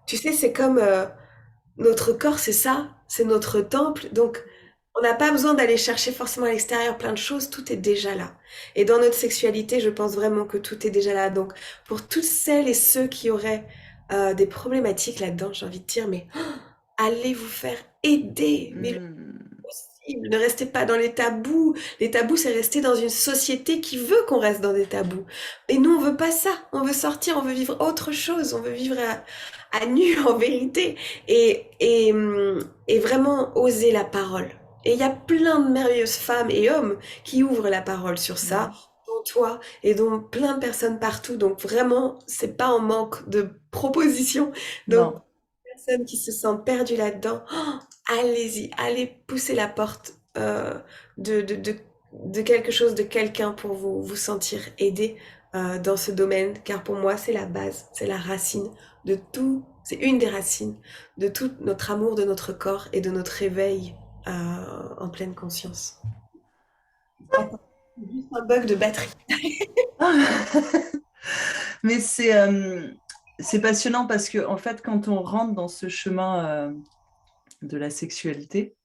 tu sais, c'est comme notre corps, c'est ça, c'est notre temple. Donc, on n'a pas besoin d'aller chercher forcément à l'extérieur plein de choses, tout est déjà là. Et dans notre sexualité, je pense vraiment que tout est déjà là. Donc, pour toutes celles et ceux qui auraient des problématiques là-dedans, j'ai envie de dire, mais allez vous faire aider. Mais Hmm. possible. Ne restez pas dans les tabous. Les tabous, c'est rester dans une société qui veut qu'on reste dans des tabous. Et nous, on veut pas ça. On veut sortir, on veut vivre autre chose. On veut vivre à nu, en vérité. Et vraiment oser la parole. Et il y a plein de merveilleuses femmes et hommes qui ouvrent la parole sur ça, Hmm. dont toi, et dont plein de personnes partout. Donc vraiment, c'est pas en manque de propositions. Donc, Non, personnes qui se sentent perdues là-dedans, allez-y, allez pousser la porte de, de, de, de quelque chose, de quelqu'un pour vous sentir aidé dans ce domaine, car pour moi, c'est la base, c'est la racine de tout, c'est une des racines de tout notre amour de notre corps et de notre réveil en pleine conscience. Attends, juste un bug de batterie. mais c'est passionnant parce que, en fait, quand on rentre dans ce chemin de la sexualité,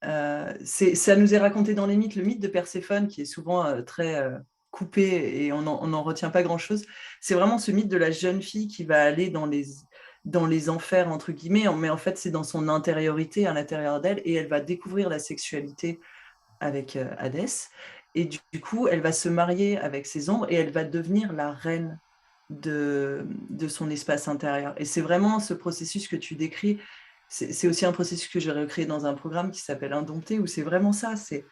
ça nous est raconté dans les mythes, le mythe de Perséphone, qui est souvent très coupé et on n'en retient pas grand-chose. C'est vraiment ce mythe de la jeune fille qui va aller dans les enfers, entre guillemets, mais en fait, c'est dans son intériorité, à l'intérieur d'elle, et elle va découvrir la sexualité avec Hadès. Et du coup, elle va se marier avec ses ombres et elle va devenir la reine de son espace intérieur. Et c'est vraiment ce processus que tu décris. C'est aussi un processus que j'ai recréé dans un programme qui s'appelle Indompté, où c'est vraiment ça, c'est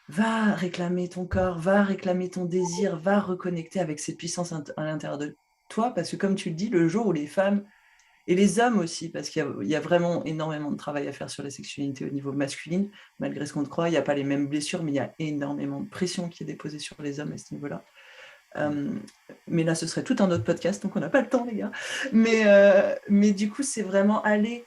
va réclamer ton corps, va réclamer ton désir, va reconnecter avec cette puissance à l'intérieur de toi, parce que comme tu le dis, le jour où les femmes et les hommes aussi, parce qu'il y a vraiment énormément de travail à faire sur la sexualité au niveau masculin, malgré ce qu'on te croit, il n'y a pas les mêmes blessures, mais il y a énormément de pression qui est déposée sur les hommes à ce niveau-là. Euh, mais là, ce serait tout un autre podcast, donc on n'a pas le temps, les gars. Mais du coup, c'est vraiment aller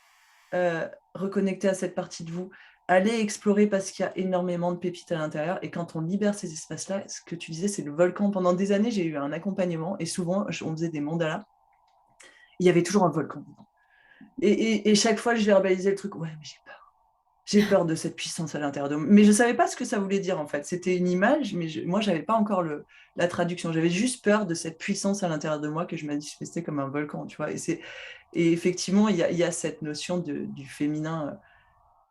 reconnecter à cette partie de vous, aller explorer parce qu'il y a énormément de pépites à l'intérieur. Et quand on libère ces espaces-là, ce que tu disais, c'est le volcan. Pendant des années, j'ai eu un accompagnement et souvent, on faisait des mandalas. Il y avait toujours un volcan. Et chaque fois, je verbalisais le truc. Ouais, mais j'ai peur. J'ai peur de cette puissance à l'intérieur de moi. Mais je ne savais pas ce que ça voulait dire, en fait. C'était une image, mais moi, je n'avais pas encore la traduction. J'avais juste peur de cette puissance à l'intérieur de moi que je manifestais comme un volcan, tu vois. Et effectivement, il y a cette notion du féminin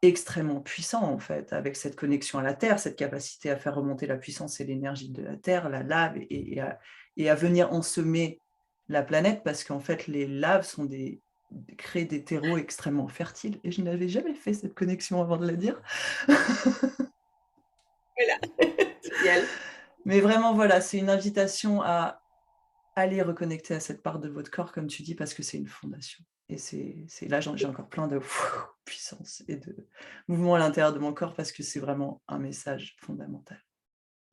extrêmement puissant, en fait, avec cette connexion à la Terre, cette capacité à faire remonter la puissance et l'énergie de la Terre, la lave, et à venir ensemer la planète, parce qu'en fait, les laves créent des terreaux extrêmement fertiles. Et je n'avais jamais fait cette connexion avant de la dire. Voilà, génial. Mais vraiment, voilà, c'est une invitation à aller reconnecter à cette part de votre corps, comme tu dis, parce que c'est une fondation. Et c'est là, j'ai encore plein de puissance et de mouvements à l'intérieur de mon corps parce que c'est vraiment un message fondamental.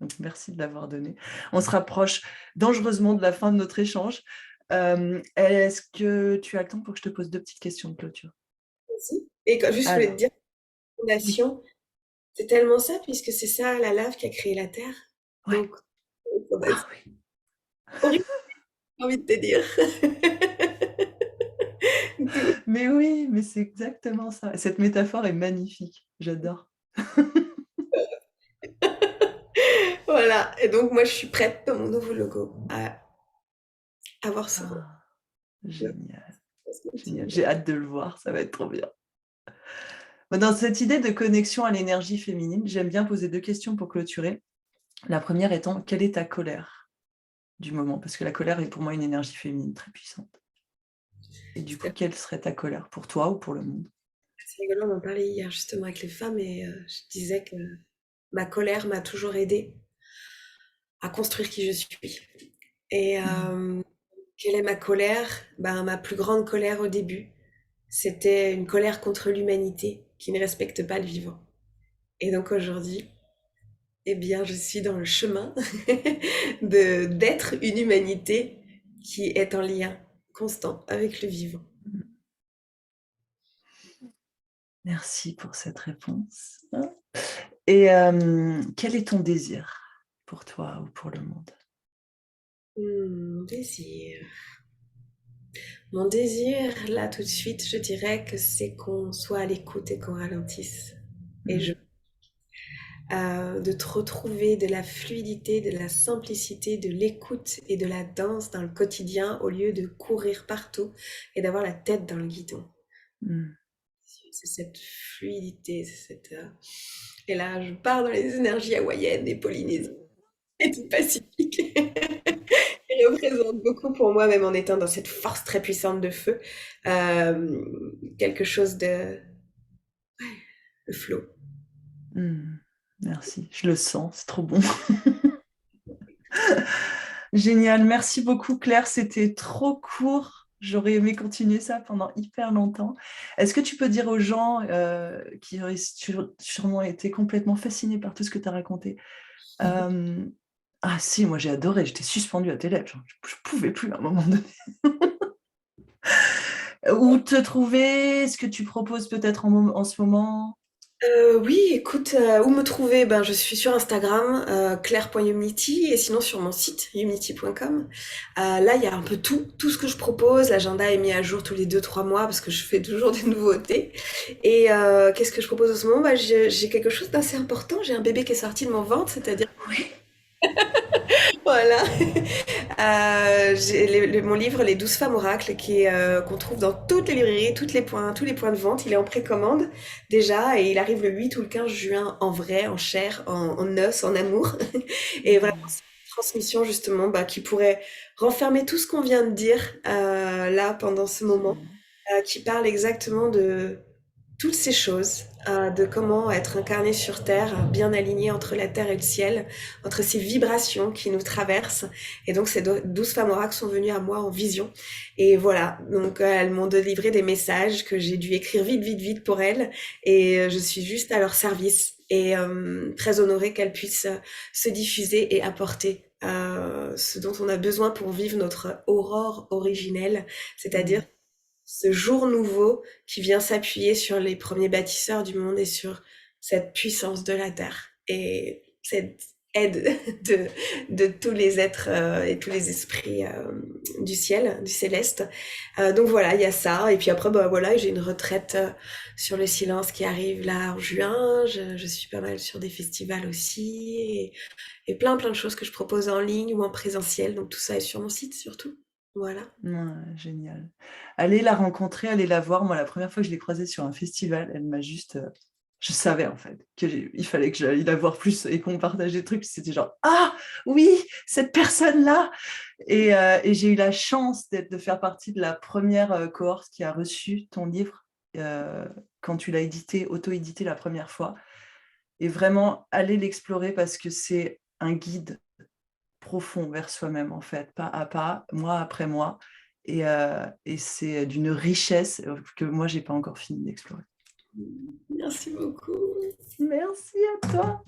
Donc, merci de l'avoir donné. On se rapproche dangereusement de la fin de notre échange. Est-ce que tu as le temps pour que je te pose deux petites questions de clôture? Merci. Et juste, je voulais te Alors, dire, oui. fondation, c'est tellement ça, puisque c'est ça, la lave qui a créé la Terre. Ouais. Donc, fondation. Ah oui. Horrible, j'ai envie de te dire. Tout. Mais oui, mais c'est exactement ça. Cette métaphore est magnifique. J'adore. Voilà. Et donc, moi, je suis prête dans mon nouveau logo à avoir ce rôle. Ah. Génial, Parce que génial. J'ai hâte de le voir, ça va être trop bien. Dans cette idée de connexion à l'énergie féminine, j'aime bien poser 2 questions pour clôturer. La première étant, quelle est ta colère du moment? Parce que la colère est pour moi une énergie féminine très puissante. Et du coup, quelle serait ta colère pour toi ou pour le monde? c'est rigolo, on en parlait hier justement avec les femmes et je disais que ma colère m'a toujours aidée à construire qui je suis. Et Mmh. quelle est ma colère? Ben, ma plus grande colère au début, c'était une colère contre l'humanité qui ne respecte pas le vivant. Et donc aujourd'hui, eh bien, je suis dans le chemin d'être une humanité qui est en lien constant avec le vivant. Merci pour cette réponse. Et quel est ton désir pour toi ou pour le monde? Mon désir. Mon désir, là, tout de suite, je dirais que c'est qu'on soit à l'écoute et qu'on ralentisse. Et Mmh. de te retrouver de la fluidité, de la simplicité, de l'écoute et de la danse dans le quotidien au lieu de courir partout et d'avoir la tête dans le guidon. Mmh. C'est cette fluidité, c'est cette... Et là, je pars dans les énergies hawaïennes et polynésiennes et du Pacifique. Il représente beaucoup pour moi, même en étant dans cette force très puissante de feu, euh, quelque chose de flow. Mmh. Merci, je le sens, c'est trop bon. Génial, merci beaucoup Claire, c'était trop court. J'aurais aimé continuer ça pendant hyper longtemps. Est-ce que tu peux dire aux gens qui auraient sûrement été complètement fascinés par tout ce que tu as raconté? euh, Ah si, moi j'ai adoré, j'étais suspendue à tes lèvres, je pouvais plus à un moment donné. Où te trouver? Ce que tu proposes peut-être en ce moment? Oui, écoute, où me trouver? Ben, je suis sur Instagram, claire.unity, et sinon sur mon site, unity.com. Là, il y a un peu tout ce que je propose. L'agenda est mis à jour tous les 2-3 mois parce que je fais toujours des nouveautés. Et qu'est-ce que je propose en ce moment? Bah, j'ai quelque chose d'assez important. J'ai un bébé qui est sorti de mon ventre, c'est-à-dire Oui. voilà. J'ai mon livre Les 12 femmes oracles qu'on trouve dans toutes les librairies, tous les points de vente. Il est en précommande déjà et il arrive le 8 ou le 15 juin en vrai, en chair, en os, en amour. Et vraiment, Mmh. c'est une transmission justement bah, qui pourrait renfermer tout ce qu'on vient de dire là pendant ce moment, Absolument. qui parle exactement de toutes ces choses, de comment être incarné sur Terre, bien aligné entre la Terre et le ciel, entre ces vibrations qui nous traversent. Et donc ces 12 femmes oracles sont venues à moi en vision. Et voilà, donc elles m'ont délivré des messages que j'ai dû écrire vite pour elles. Et je suis juste à leur service et très honorée qu'elles puissent se diffuser et apporter ce dont on a besoin pour vivre notre aurore originelle, c'est-à-dire Mmh. ce jour nouveau qui vient s'appuyer sur les premiers bâtisseurs du monde et sur cette puissance de la Terre et cette aide de tous les êtres et tous les esprits du ciel, du céleste. Donc voilà, il y a ça. Et puis après, bah voilà, j'ai une retraite sur le silence qui arrive là en juin. Je suis pas mal sur des festivals aussi et plein de choses que je propose en ligne ou en présentiel. Donc tout ça est sur mon site surtout. Voilà. Ouais, génial. Allez la rencontrer, allez la voir. Moi, la première fois que je l'ai croisée sur un festival, elle m'a juste... je savais en fait qu'il fallait que j'aille la voir plus et qu'on partage des trucs. C'était genre, ah oui, cette personne-là. Et j'ai eu la chance de faire partie de la première cohorte qui a reçu ton livre euh, quand tu l'as édité, auto-édité la première fois. Et vraiment, aller l'explorer parce que c'est un guide profond vers soi-même, en fait, pas à pas, mois après mois. Et c'est d'une richesse que moi, j'ai pas encore fini d'explorer. Merci beaucoup. Merci à toi.